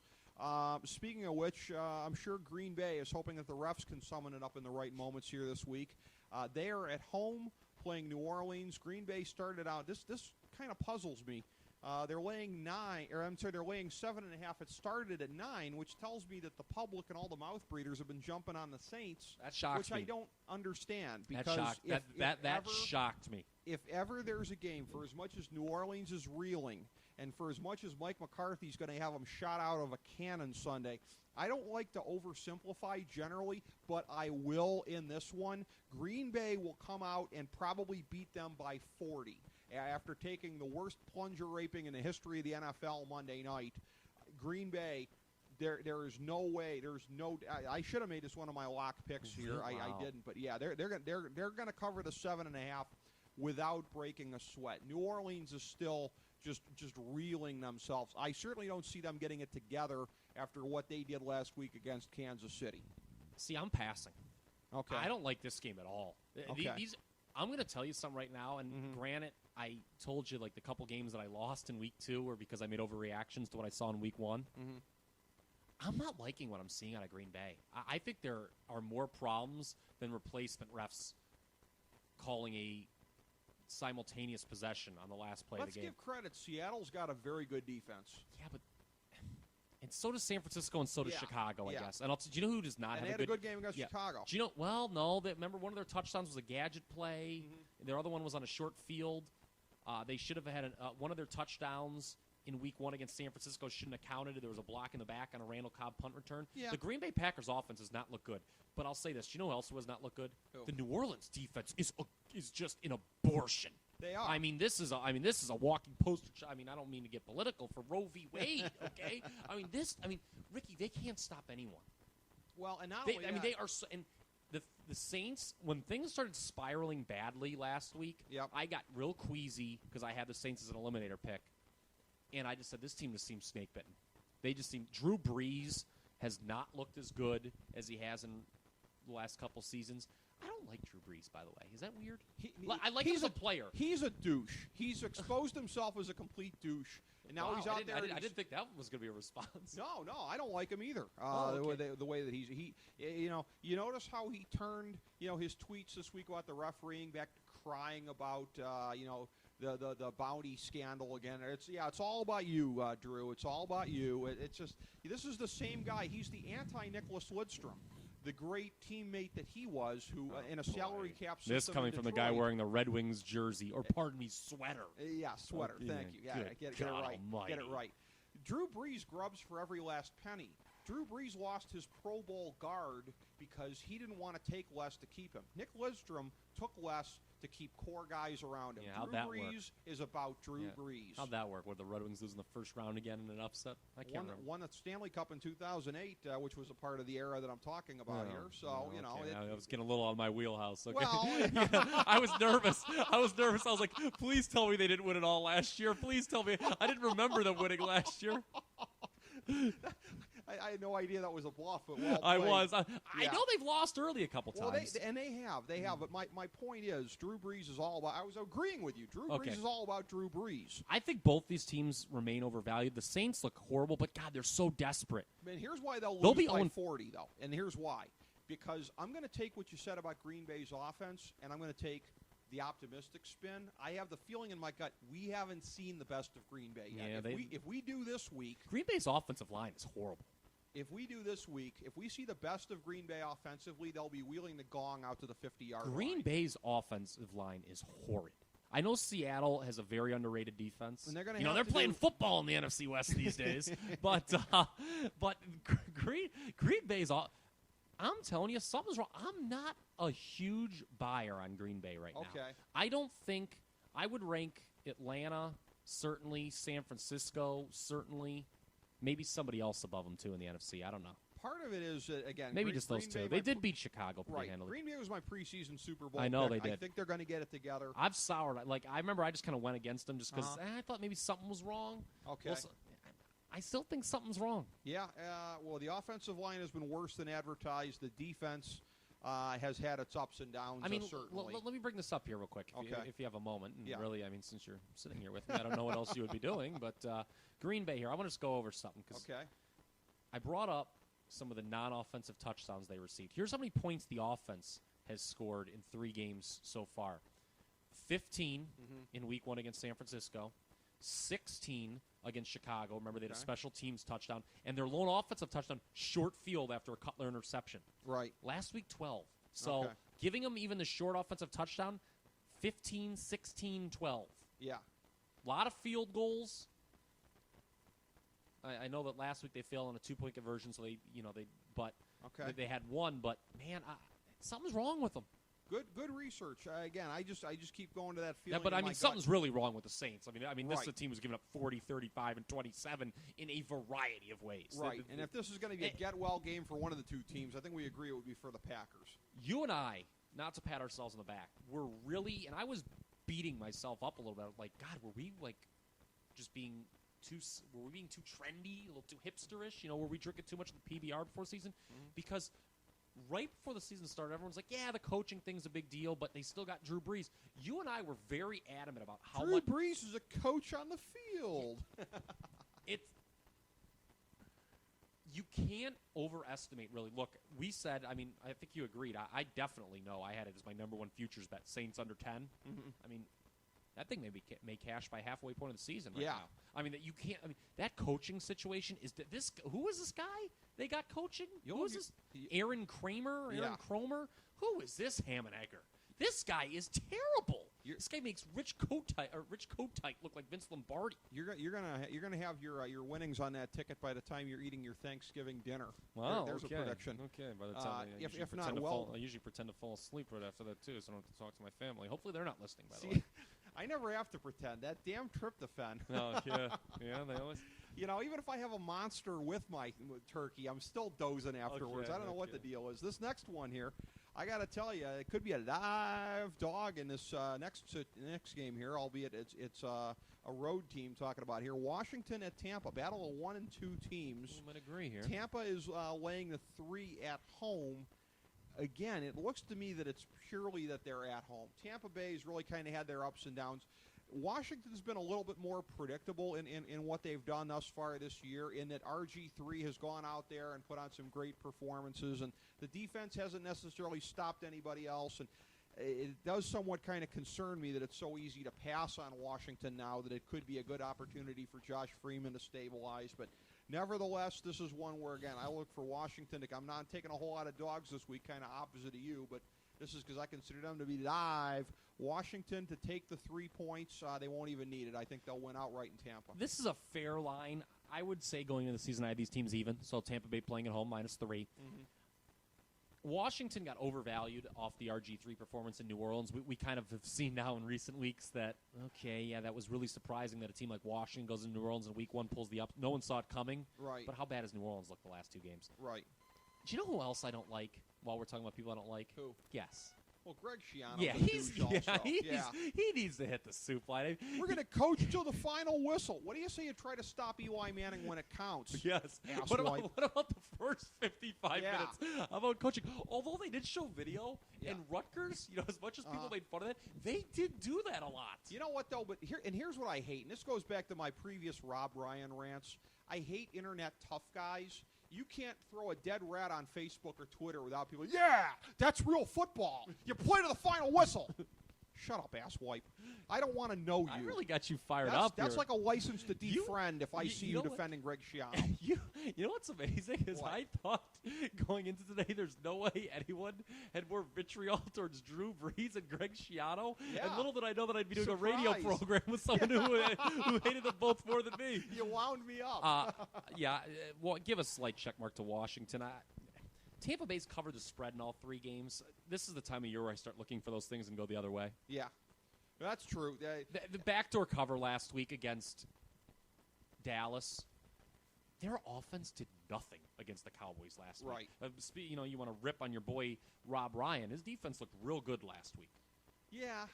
Speaking of which, I'm sure Green Bay is hoping that the refs can summon it up in the right moments here this week. They are at home playing New Orleans. Green Bay started out. This kind of puzzles me. They're laying 7.5. It started at 9, which tells me that the public and all the mouth breathers have been jumping on the Saints. That shocks me. Which I don't understand. Because that shocked me. If ever there's a game, for as much as New Orleans is reeling, and for as much as Mike McCarthy's going to have them shot out of a cannon Sunday, I don't like to oversimplify generally, but I will in this one. Green Bay will come out and probably beat them by 40. After taking the worst plunger raping in the history of the NFL Monday night, Green Bay, there is no way. I should have made this one of my lock picks here. Wow. I didn't, but yeah, they're going to cover the 7.5 without breaking a sweat. New Orleans is still just reeling themselves. I certainly don't see them getting it together after what they did last week against Kansas City. See, I'm passing. Okay, I don't like this game at all. Okay. I'm going to tell you something right now, and granted, I told you like the couple games that I lost in week 2 were because I made overreactions to what I saw in week 1. I'm not liking what I'm seeing out of Green Bay. I think there are more problems than replacement refs calling a simultaneous possession on the last play of the game. Let's give credit. Seattle's got a very good defense. Yeah, but and so does San Francisco and so does Chicago, I guess. And do you know who does not have a good game against Chicago? Do you know? Well, no. Remember, one of their touchdowns was a gadget play. Their other one was on a short field. They should have had one of their touchdowns in week 1 against San Francisco shouldn't have counted. There was a block in the back on a Randall Cobb punt return. Yeah. The Green Bay Packers offense does not look good. But I'll say this. Do you know who else does not look good? Who? The New Orleans defense is just an abortion. They are. I mean, this is a walking poster. I mean, I don't mean to get political for Roe v. Wade, okay? Ricky, they can't stop anyone. Well, and not only that. They are so, and the Saints, when things started spiraling badly last week, I got real queasy because I had the Saints as an eliminator pick. And I just said, this team just seems snake-bitten. They just seem – Drew Brees has not looked as good as he has in the last couple seasons. I don't like Drew Brees, by the way. Is that weird? I like him as a player. He's a douche. He's exposed himself as a complete douche. And now he's out there. I didn't think that was going to be a response. No, I don't like him either. The way that he you notice how he turned, his tweets this week about the refereeing back to crying about, the bounty scandal again. It's all about you, Drew. It's all about you. It's just this is the same guy. He's the anti-Nicholas Lidstrom, the great teammate that he was, who in a salary cap system. This coming from the guy wearing the Red Wings jersey, or pardon me, sweater. Sweater. Thank you. Yeah, get it right. Almighty. Get it right. Drew Brees grubs for every last penny. Drew Brees lost his Pro Bowl guard because he didn't want to take less to keep him. Nick Lidstrom took less to keep core guys around him. Yeah, Drew Brees is about Drew Brees. How'd that work? Were the Red Wings losing the first round again in an upset? I can't remember. Won the Stanley Cup in 2008, which was a part of the era that I'm talking about here. So, I was getting a little out of my wheelhouse. Okay. Well, I was nervous. I was like, please tell me they didn't win it all last year. Please tell me. I didn't remember them winning last year. I had no idea that was a bluff. But I was. I know they've lost early a couple times. They have. But my point is, Drew Brees is all about. I was agreeing with you. Drew Brees is all about Drew Brees. I think both these teams remain overvalued. The Saints look horrible, but God, they're so desperate. Man, here's why they'll be by 40 though, and here's why. Because I'm going to take what you said about Green Bay's offense, and I'm going to take the optimistic spin. I have the feeling in my gut we haven't seen the best of Green Bay yet. Yeah, if we do this week, Green Bay's offensive line is horrible. If we do this week, if we see the best of Green Bay offensively, they'll be wheeling the gong out to the 50-yard line. Green Bay's offensive line is horrid. I know Seattle has a very underrated defense. And they're going they're playing football in the NFC West these days. but Green Bay's all. I'm telling you, something's wrong. I'm not a huge buyer on Green Bay right now. Okay. I don't think I would rank Atlanta, certainly, San Francisco, certainly, maybe somebody else above them, too, in the NFC. I don't know. Part of it is, again, maybe just those two. They did beat Chicago pretty handily. Green Bay was my preseason Super Bowl I know pick. they did. I think they're going to get it together. I've soured. I remember I just kind of went against them just because I thought maybe something was wrong. Okay. Well, I still think something's wrong. Yeah, well, the offensive line has been worse than advertised. The defense has had its ups and downs, certainly. Let me bring this up here real quick, if you have a moment. And really, since you're sitting here with me, I don't know what else you would be doing. But Green Bay here, I want to just go over something. Cause I brought up some of the non-offensive touchdowns they received. Here's how many points the offense has scored in 3 games so far. 15 in Week 1 against San Francisco. 16 against Chicago. Remember, they had a special teams touchdown. And their lone offensive touchdown, short field after a Cutler interception. Right. Last week, 12. So giving them even the short offensive touchdown, 15, 16, 12. Yeah. A lot of field goals. I know that last week they failed on a 2-point conversion, so they had one. But, man, something's wrong with them. Good research. Again, I just keep going to that feeling. Yeah, but something's really wrong with the Saints. This is a team who's given up 40, 35, and 27 in a variety of ways. Right. And if this is going to be a get-well game for one of the two teams, I think we agree it would be for the Packers. You and I, not to pat ourselves on the back, we're really, and I was beating myself up a little bit. Like, God, were we just being too trendy, a little too hipsterish? Were we drinking too much of the PBR before season? Because right before the season started, everyone's like, yeah, the coaching thing's a big deal, but they still got Drew Brees. You and I were very adamant about how Drew Brees is a coach on the field. You can't overestimate, really. Look, we said, I think you agreed. I definitely know I had it as my number 1 futures bet, Saints under 10. That thing may cash by halfway point of the season right now. That you can't. That coaching situation is this. Who is this guy they got coaching? Who is this? Aaron Kramer? Aaron Cromer? Who is this Hammonegger? This guy is terrible. This guy makes Rich Kotite look like Vince Lombardi. You're gonna have your winnings on that ticket by the time you're eating your Thanksgiving dinner. Wow, there's a prediction. Okay, by the time I usually pretend to fall asleep right after that too, so I don't have to talk to my family. Hopefully they're not listening. By the way. I never have to pretend. That damn tryptophan. Oh, yeah, they always. Even if I have a monster with my turkey, I'm still dozing afterwards. I don't know what the deal is. This next one here, I got to tell you, it could be a live dog in this next game here, albeit it's a road team talking about here. Washington at Tampa, battle of 1 and 2 teams. I might agree here. Tampa is laying the 3 at home. Again, it looks to me that it's purely that they're at home. Tampa Bay's really kind of had their ups and downs. Washington's been a little bit more predictable in what they've done thus far this year, in that RG3 has gone out there and put on some great performances, and the defense hasn't necessarily stopped anybody else. And it does somewhat kind of concern me that it's so easy to pass on Washington now, that it could be a good opportunity for Josh Freeman to stabilize. But nevertheless, this is one where, again, I look for Washington. I'm not taking a whole lot of dogs this week, kind of opposite of you, but this is because I consider them to be live. Washington to take the 3 points. They won't even need it. I think they'll win outright in Tampa. This is a fair line. I would say going into the season, I had these teams even. So Tampa Bay playing at home, -3. Washington got overvalued off the RG3 performance in New Orleans. We kind of have seen now in recent weeks that, that was really surprising that a team like Washington goes into New Orleans and Week 1 pulls the up. No one saw it coming. Right. But how bad has New Orleans looked the last 2 games? Right. Do you know who else I don't like while we're talking about people I don't like? Who? Yes. Well, Greg Schiano. Yeah, he needs to hit the soup line. We're going to coach till the final whistle. What do you say you try to stop Eli Manning when it counts? Yes. What about the first 55 minutes? How about coaching? Although they did show video, and Rutgers, as much as people made fun of that, they did do that a lot. You know what, though? But here's what I hate, and this goes back to my previous Rob Ryan rants. I hate internet tough guys. You can't throw a dead rat on Facebook or Twitter without people, that's real football. You play to the final whistle. Shut up, asswipe. I don't want to know you. I really got you fired up. That's here. like a license to defriend if I see you defending Greg Schiano. You know what's amazing is What? I thought going into today there's no way anyone had more vitriol towards Drew Brees and Greg Schiano. Yeah. And little did I know that I'd be doing a radio Surprise. program with someone who hated them both more than me. You wound me up. Well, give a slight check mark to Washington. Tampa Bay's covered the spread in all 3 games. This is the time of year where I start looking for those things and go the other way. Yeah, that's true. The backdoor cover last week against Dallas, their offense did nothing against the Cowboys last Right. week. You want to rip on your boy Rob Ryan. His defense looked real good last week. Yeah.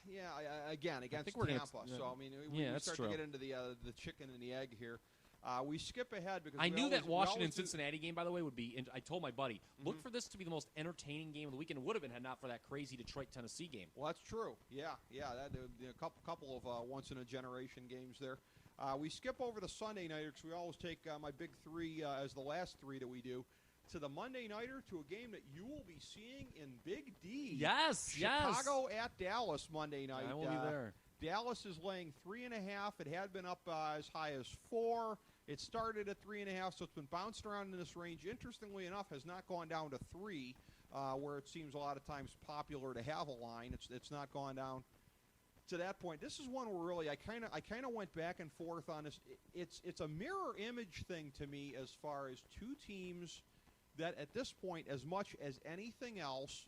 Again, against think we're gonna- Tampa. yeah. So I mean, Yeah, we that's start true. to get into the chicken and the egg here. We skip ahead because I we knew always- that we always Washington-Cincinnati game, by the way, would be. I told my buddy, look for this to be the most entertaining game of the weekend. It would have been had not for that crazy Detroit-Tennessee game. Well, that's true. Yeah. That a couple of once in a generation games there. We skip over the Sunday nighter because we always take my big 3 as the last 3 that we do. To the Monday nighter, to a game that you will be seeing in Big D. Yes. Chicago at Dallas Monday night. I will be there. Dallas is laying 3.5. It had been up as high as 4. It started at 3.5, so it's been bounced around in this range. Interestingly enough, has not gone down to 3, where it seems a lot of times popular to have a line. It's not gone down to that point. This is one where really I kind of went back and forth on this. It's a mirror image thing to me as far as 2 teams that at this point, as much as anything else,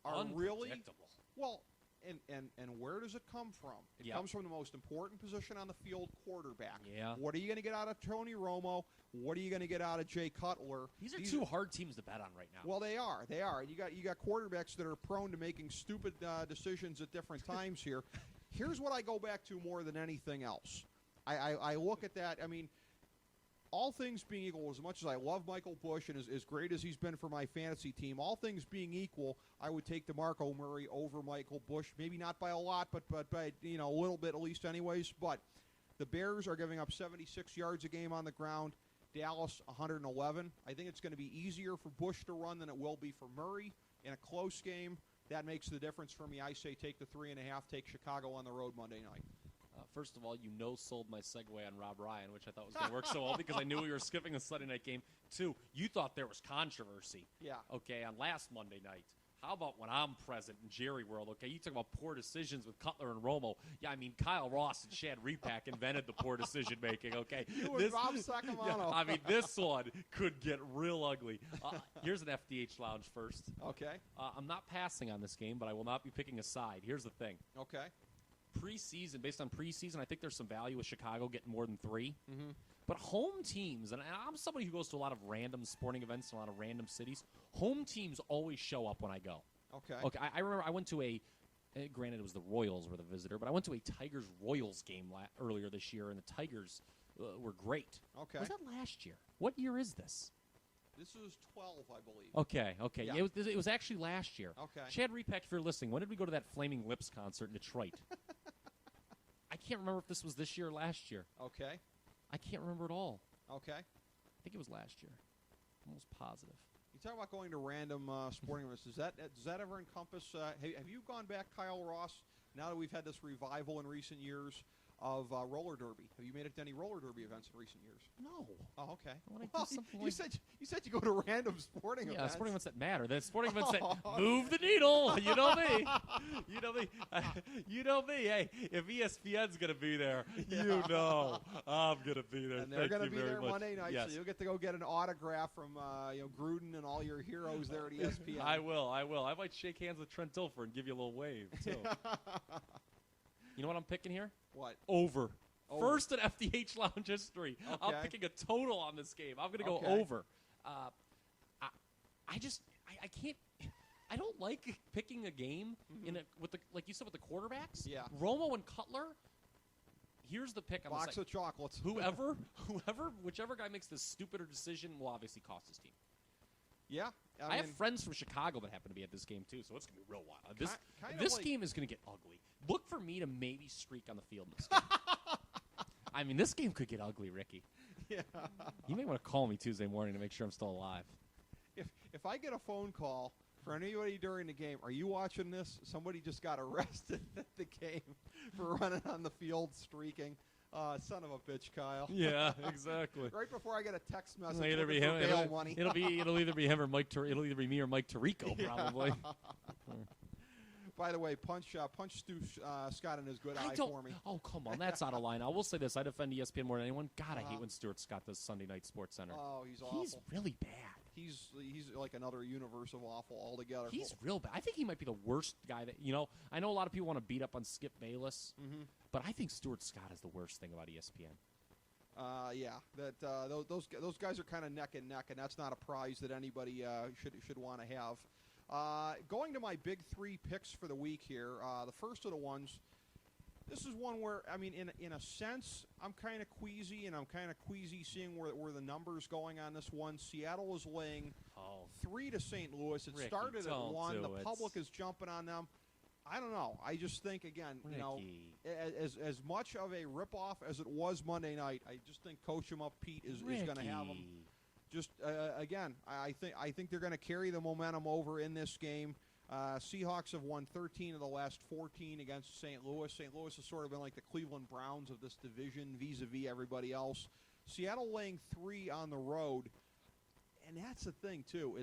are really Unpredictable. well. And where does it come from? It Yep. comes from the most important position on the field, quarterback. Yeah. What are you going to get out of Tony Romo? What are you going to get out of Jay Cutler? These are 2 hard teams to bet on right now. Well, they are. And you got quarterbacks that are prone to making stupid decisions at different times here. Here's what I go back to more than anything else. I look at that. I mean, all things being equal, as much as I love Michael Bush and as great as he's been for my fantasy team, all things being equal, I would take DeMarco Murray over Michael Bush. Maybe not by a lot, but by a little bit at least anyways. But the Bears are giving up 76 yards a game on the ground. Dallas 111. I think it's going to be easier for Bush to run than it will be for Murray in a close game. That makes the difference for me. I say take the 3.5, take Chicago on the road Monday night. First of all, sold my segue on Rob Ryan, which I thought was going to work so well because I knew we were skipping the Sunday night game. 2, you thought there was controversy. Yeah. Okay, on last Monday night. How about when I'm present in Jerry World? Okay, you talk about poor decisions with Cutler and Romo. Yeah, I mean, Kyle Ross and Shad Repack invented the poor decision making. Okay, You and Rob Sacamano. I mean, this one could get real ugly. Here's an FDH Lounge first. Okay. I'm not passing on this game, but I will not be picking a side. Here's the thing. Okay. Based on preseason, I think there's some value with Chicago getting more than 3. Mm-hmm. But home teams, and I'm somebody who goes to a lot of random sporting events in a lot of random cities, home teams always show up when I go. Okay. I remember I went to granted it was the Royals were the visitor, but I went to a Tigers-Royals game earlier this year, and the Tigers were great. Okay. Was that last year? What year is this? This is 12, I believe. Okay. Yeah. It was actually last year. Okay. Chad Repack, if you're listening, when did we go to that Flaming Lips concert in Detroit? I can't remember if this was this year or last year. Okay. I can't remember at all. Okay. I think it was last year. Almost positive. You talk about going to random sporting events. Does that ever encompass? Have you gone back, Kyle Ross? Now that we've had this revival in recent years of roller derby, have you made it to any roller derby events in recent years? No. Oh, okay. I wanna do Well, something you like- said you go to random sporting Yeah, events. sporting events that matter. The sporting events that move the needle. You know me. You know me. You know me. Hey, if ESPN's going to be there, you know I'm going to be there. And they're Thank going to you be very there much. Monday night, Yes. so you'll get to go get an autograph from Gruden and all your heroes there at ESPN. I will. I might shake hands with Trent Dilfer and give you a little wave, too. You know what I'm picking here? What? Over. Over. First in FDH Lounge history. I'm Okay. picking a total on this game. I'm going to go Okay. over. I can't. I don't like picking a game with the like you said with the quarterbacks. Yeah. Romo and Cutler. Here's the pick on Box the side. of chocolates. Whichever guy makes the stupider decision will obviously cost his team. Yeah. I have friends from Chicago that happen to be at this game too, so it's gonna be real wild. Kinda This like- game is gonna get ugly. Look for me to maybe streak on the field in this game. I mean, this game could get ugly, Ricky. Yeah. You may want to call me Tuesday morning to make sure I'm still alive. If I get a phone call For anybody during the game, are you watching this? Somebody just got arrested at the game for running on the field streaking. Son of a bitch, Kyle. Yeah, exactly. Right before I get a text message It'll either be looking him, for bail money. it'll either be him or Mike. It'll either be me or Mike Tirico, probably. By the way, punch Stu Scott in his good eye for me. Oh, come on, that's out of line. I will say this: I defend ESPN more than anyone. God, I hate when Stuart Scott does Sunday Night Sports Center. Oh, he's awful. He's really bad. He's like another universe of awful altogether. He's real bad. I think he might be the worst guy that I know a lot of people want to beat up on Skip Bayless, but I think Stuart Scott is the worst thing about ESPN. Those guys are kind of neck and neck, and that's not a prize that anybody should want to have. Going to my big three picks for the week here, the first of the ones, this is one where, I mean, in a sense, I'm kind of queasy, and I'm kind of queasy seeing where the number's going on this one. Seattle is laying 3 to St. Louis. It Ricky, started at 1. The it. public is jumping on them. I don't know. I just think, again, Ricky. as much of a ripoff as it was Monday night, I just think Coach 'em up Pete is going to have them. Just again, I think they're going to carry the momentum over in this game. Seahawks have won 13 of the last 14 against St. Louis. St. Louis has sort of been like the Cleveland Browns of this division vis-a-vis everybody else. Seattle laying 3 on the road, and that's the thing too.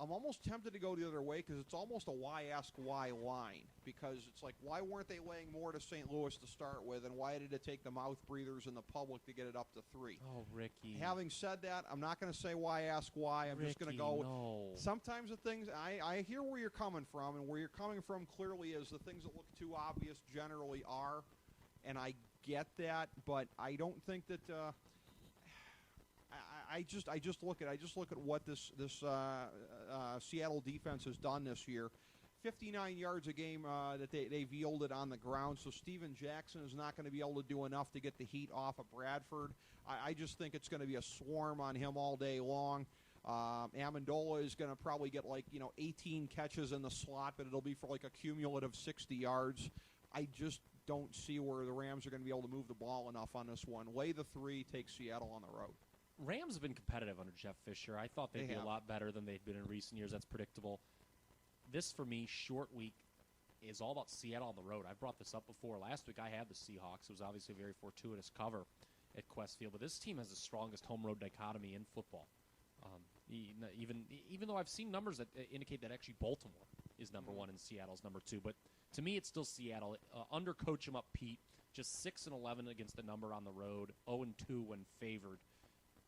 I'm almost tempted to go the other way because it's almost a why ask why line, because it's like, why weren't they laying more to St. Louis to start with, and why did it take the mouth breathers in the public to get it up to 3? Oh, Ricky. Having said that, I'm not going to say why ask why. I'm just going to go. No. Sometimes the things I hear where you're coming from, and where you're coming from clearly is the things that look too obvious generally are, and I get that, but I don't think that. I just look at what this Seattle defense has done this year. 59 yards a game that they've yielded on the ground. So Steven Jackson is not going to be able to do enough to get the heat off of Bradford. I just think it's going to be a swarm on him all day long. Amendola is going to probably get 18 catches in the slot, but it'll be for a cumulative 60 yards. I just don't see where the Rams are going to be able to move the ball enough on this one. Lay the 3, take Seattle on the road. Rams have been competitive under Jeff Fisher. I thought they'd be a lot better than they'd been in recent years. That's predictable. This, for me, short week is all about Seattle on the road. I've brought this up before. Last week I had the Seahawks. It was obviously a very fortuitous cover at Qwest Field. But this team has the strongest home-road dichotomy in football. Even though I've seen numbers that indicate that actually Baltimore is number 1 and Seattle's number 2. But to me, it's still Seattle. Under Coach 'em up Pete, just 6-11 against the number on the road, 0-2 when favored.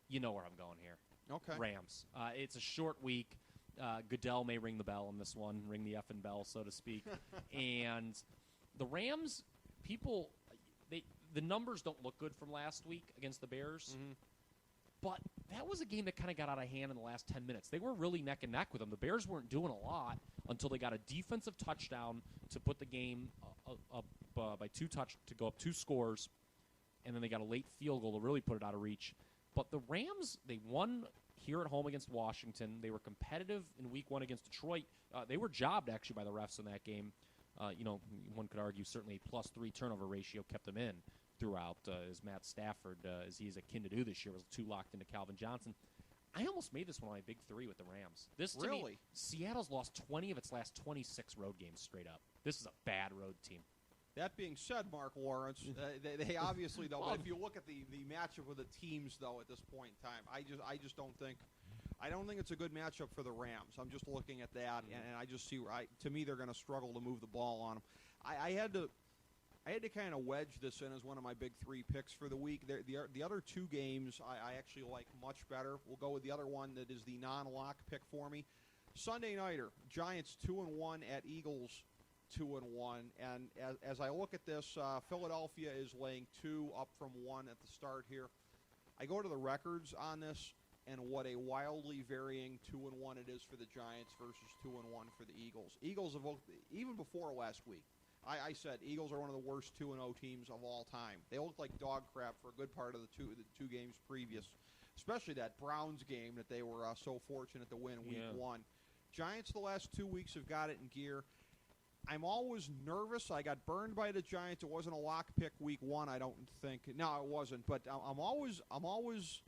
You know where I'm going here. Okay. Rams. It's a short week. Goodell may ring the bell on this one, ring the effing bell, so to speak. And the Rams, the numbers don't look good from last week against the Bears. Mm-hmm. But that was a game that kind of got out of hand in the last 10 minutes. They were really neck and neck with them. The Bears weren't doing a lot until they got a defensive touchdown to put the game up by to go up 2 scores, and then they got a late field goal to really put it out of reach. But the Rams, they won here at home against Washington. They were competitive in Week 1 against Detroit. They were jobbed, actually, by the refs in that game. One could argue certainly a +3 turnover ratio kept them in throughout, as Matt Stafford, as he's akin to do this year, was too locked into Calvin Johnson. I almost made this one my big 3 with the Rams. To me, Seattle's lost 20 of its last 26 road games straight up. This is a bad road team. That being said, Mark Lawrence, they obviously, though, but if you look at the matchup with the teams, though, at this point in time, I just don't think it's a good matchup for the Rams. I'm just looking at that, and I just see, to me, they're going to struggle to move the ball on them. I had to kind of wedge this in as one of my big 3 picks for the week. The other 2 games I actually like much better. We'll go with the other one that is the non-lock pick for me. Sunday nighter, Giants 2-1 at Eagles 2-1, and as I look at this, Philadelphia is laying 2 up from 1 at the start here. I go to the records on this, and what a wildly varying 2-1 it is for the Giants versus 2-1 for the Eagles. Eagles have, even before last week, I said Eagles are one of the worst 2-0 teams of all time. They looked like dog crap for a good part of the two games previous, especially that Browns game that they were so fortunate to win Week 1. Giants the last 2 weeks have got it in gear. I'm always nervous. I got burned by the Giants. It wasn't a lock pick Week 1, I don't think. No, it wasn't. But I'm always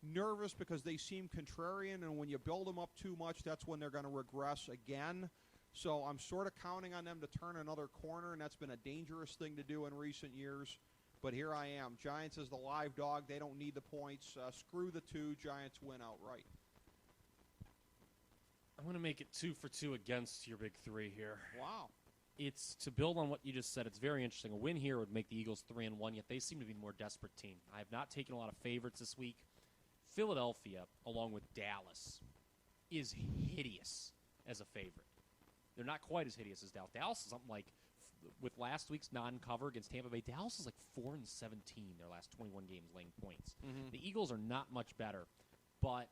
nervous because they seem contrarian, and when you build them up too much, that's when they're going to regress again. So I'm sort of counting on them to turn another corner, and that's been a dangerous thing to do in recent years. But here I am. Giants is the live dog. They don't need the points. Screw the 2. Giants win outright. I'm going to make it 2 for 2 against your big 3 here. Wow. It's to build on what you just said. It's very interesting. A win here would make the Eagles 3-1, yet they seem to be the more desperate team. I have not taken a lot of favorites this week. Philadelphia, along with Dallas, is hideous as a favorite. They're not quite as hideous as Dallas. Dallas is something like, with last week's non-cover against Tampa Bay, Dallas is like 4-17 their last 21 games laying points. Mm-hmm. The Eagles are not much better, but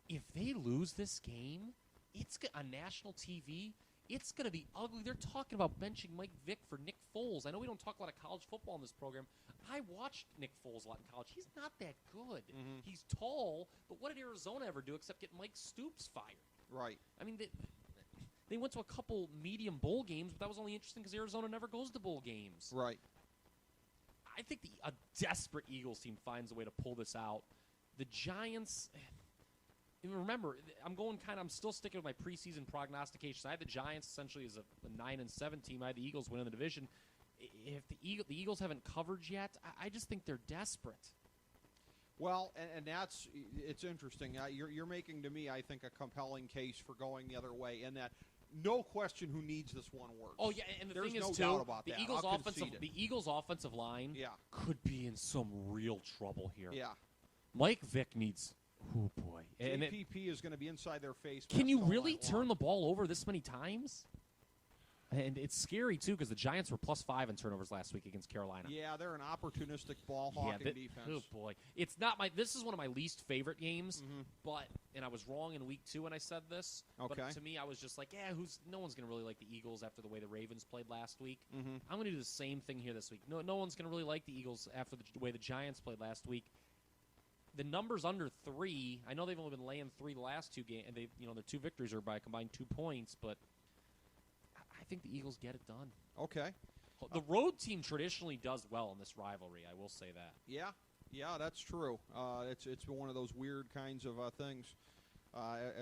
if they lose this game, it's on national TV. It's going to be ugly. They're talking about benching Mike Vick for Nick Foles. I know we don't talk a lot of college football in this program. I watched Nick Foles a lot in college. He's not that good. Mm-hmm. He's tall, but what did Arizona ever do except get Mike Stoops fired? Right. I mean, they went to a couple medium bowl games, but that was only interesting because Arizona never goes to bowl games. Right. I think a desperate Eagles team finds a way to pull this out. The Giants... Remember, I'm still sticking with my preseason prognostications. I had the Giants essentially as a 9-7 team. I had the Eagles winning the division. If the Eagles haven't covered yet, I just think they're desperate. Well, and it's interesting. You're making to me, I think, a compelling case for going the other way, in that no question who needs this one worse. Oh yeah, and There's thing is no too, doubt about the that. Eagles' offensive line could be in some real trouble here. Yeah. Mike Vick needs. Oh, boy. JPP is going to be inside their face. Can you really turn the ball over this many times? And it's scary, too, because the Giants were +5 in turnovers last week against Carolina. Yeah, they're an opportunistic ball-hawking defense. Oh, boy. It's not this is one of my least favorite games, and I was wrong in week 2 when I said this. Okay. But to me, I was just like, no one's going to really like the Eagles after the way the Ravens played last week. Mm-hmm. I'm going to do the same thing here this week. No one's going to really like the Eagles after the way the Giants played last week. The number's under 3. I know they've only been laying 3 the last 2 games, and their 2 victories are by a combined 2 points, but I think the Eagles get it done. Okay. The road team traditionally does well in this rivalry, I will say that. Yeah, that's true. It's been one of those weird kinds of things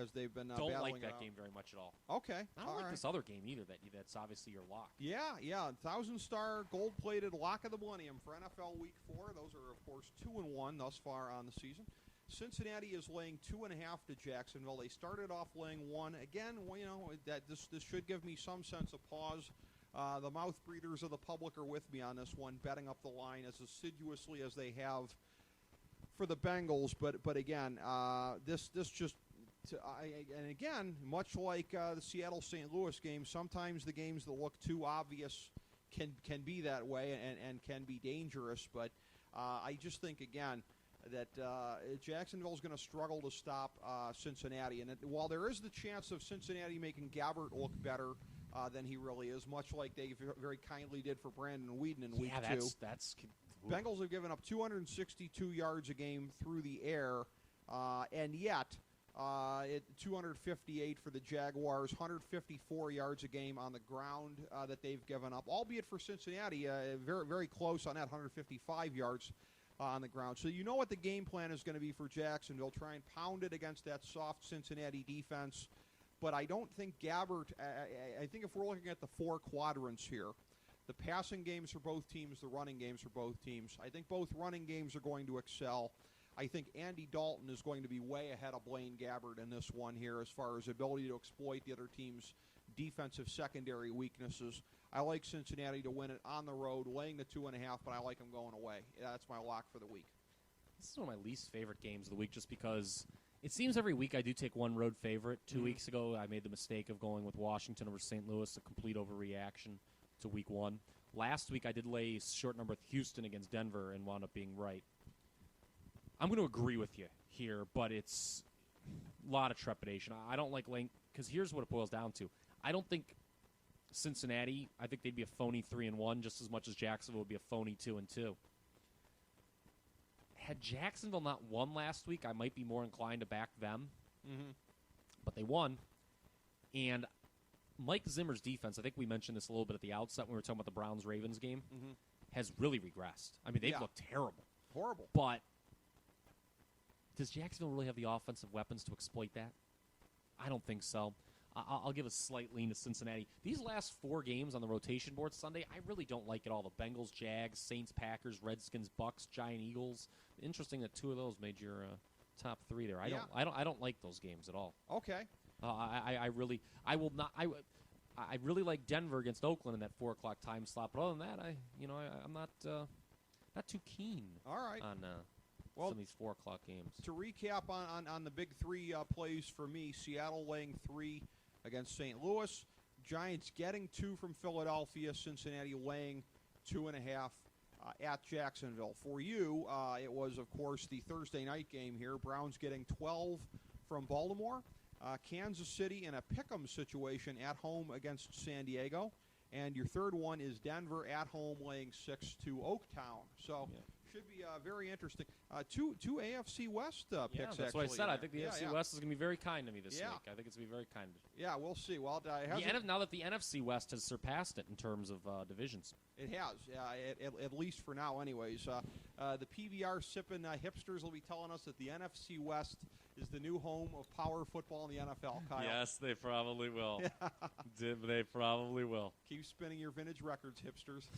as they've been Don't battling like that game very much at all. Okay. I don't like this other game either that's obviously your lock. Yeah. 1,000-star gold-plated lock of the millennium for NFL Week 4. Those are, of course, 2-1 thus far on the season. Cincinnati is laying 2.5 to Jacksonville. They started off laying 1. Again, that this should give me some sense of pause. The mouth breathers of the public are with me on this one, betting up the line as assiduously as they have for the Bengals. But again, this just. And again, much like the Seattle-St. Louis game, sometimes the games that look too obvious can be that way and can be dangerous. But I just think, again, that Jacksonville's going to struggle to stop Cincinnati. And while there is the chance of Cincinnati making Gabbert look better than he really is, much like they very kindly did for Brandon Weeden in Week 2. That's Bengals have given up 262 yards a game through the air, and yet 258 for the Jaguars, 154 yards a game on the ground that they've given up, albeit for Cincinnati, very, very close on that, 155 yards on the ground. So you know what the game plan is going to be for Jacksonville, try and pound it against that soft Cincinnati defense. But I don't think Gabbert, I think if we're looking at the 4 quadrants here, the passing games for both teams, the running games for both teams, I think both running games are going to excel. I think Andy Dalton is going to be way ahead of Blaine Gabbert in this one here as far as ability to exploit the other team's defensive secondary weaknesses. I like Cincinnati to win it on the road, laying the 2.5, but I like them going away. That's my lock for the week. This is one of my least favorite games of the week just because it seems every week I do take one road favorite. 2 weeks ago, I made the mistake of going with Washington over St. Louis, a complete overreaction to Week 1. Last week, I did lay short number with Houston against Denver and wound up being right. I'm going to agree with you here, but it's a lot of trepidation. I don't like laying because here's what it boils down to. I don't think Cincinnati, I think they'd be a phony 3-1 just as much as Jacksonville would be a phony 2-2. Had Jacksonville not won last week, I might be more inclined to back them. But they won. And Mike Zimmer's defense, I think we mentioned this a little bit at the outset when we were talking about the Browns-Ravens game, has really regressed. I mean, they've looked terrible. Horrible. But does Jacksonville really have the offensive weapons to exploit that? I don't think so. I'll give a slight lean to Cincinnati. These last 4 games on the rotation board Sunday, I really don't like at all. The Bengals, Jags, Saints, Packers, Redskins, Bucks, Giant, Eagles. Interesting that 2 of those made your top 3 there. I don't like those games at all. Okay. I really like Denver against Oakland in that 4:00 time slot. But other than that, I'm not too keen. All right. On some of these 4:00 games. To recap on the big 3 plays for me, Seattle laying 3 against St. Louis, Giants getting 2 from Philadelphia, Cincinnati laying 2.5 at Jacksonville. For you, it was, of course, the Thursday night game here. Browns getting 12 from Baltimore. Kansas City in a pick'em situation at home against San Diego. And your third one is Denver at home laying 6 to Oaktown. So should be very interesting. Two AFC West picks, that's actually. That's what I said. I think the AFC West is going to be very kind to me this week. I think it's going to be very kind. Yeah, we'll see. Well, now that the NFC West has surpassed it in terms of divisions. It has, at least for now anyways. The PBR sipping hipsters will be telling us that the NFC West is the new home of power football in the NFL, Kyle. Yes, they probably will. They probably will. Keep spinning your vintage records, hipsters.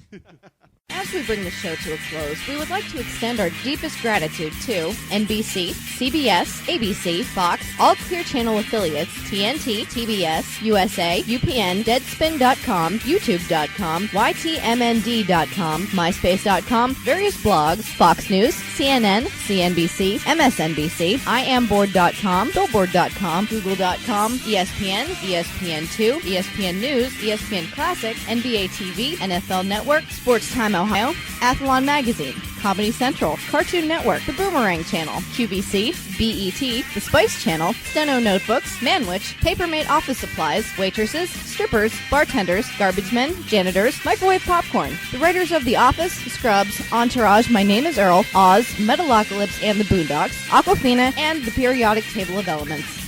As we bring the show to a close, we would like to extend our deepest gratitude to NBC, CBS, ABC, Fox, all Clear Channel affiliates, TNT, TBS, USA, UPN, Deadspin.com, YouTube.com, YTMND.com, MySpace.com, various blogs, Fox News, CNN, CNBC, MSNBC, IamBoard.com, Billboard.com, Google.com, ESPN, ESPN2, ESPN News, ESPN Classic, NBA TV, NFL Network, Sports Time Ohio, Athlon Magazine, Comedy Central, Cartoon Network, The Boomerang Channel, QVC, BET, The Spice Channel, Steno Notebooks, Manwich, Papermate Office Supplies, waitresses, strippers, bartenders, garbage men, janitors, microwave popcorn, the writers of The Office, Scrubs, Entourage, My Name is Earl, Oz, Metalocalypse and the Boondocks, Aquafina, and the Periodic Table of Elements.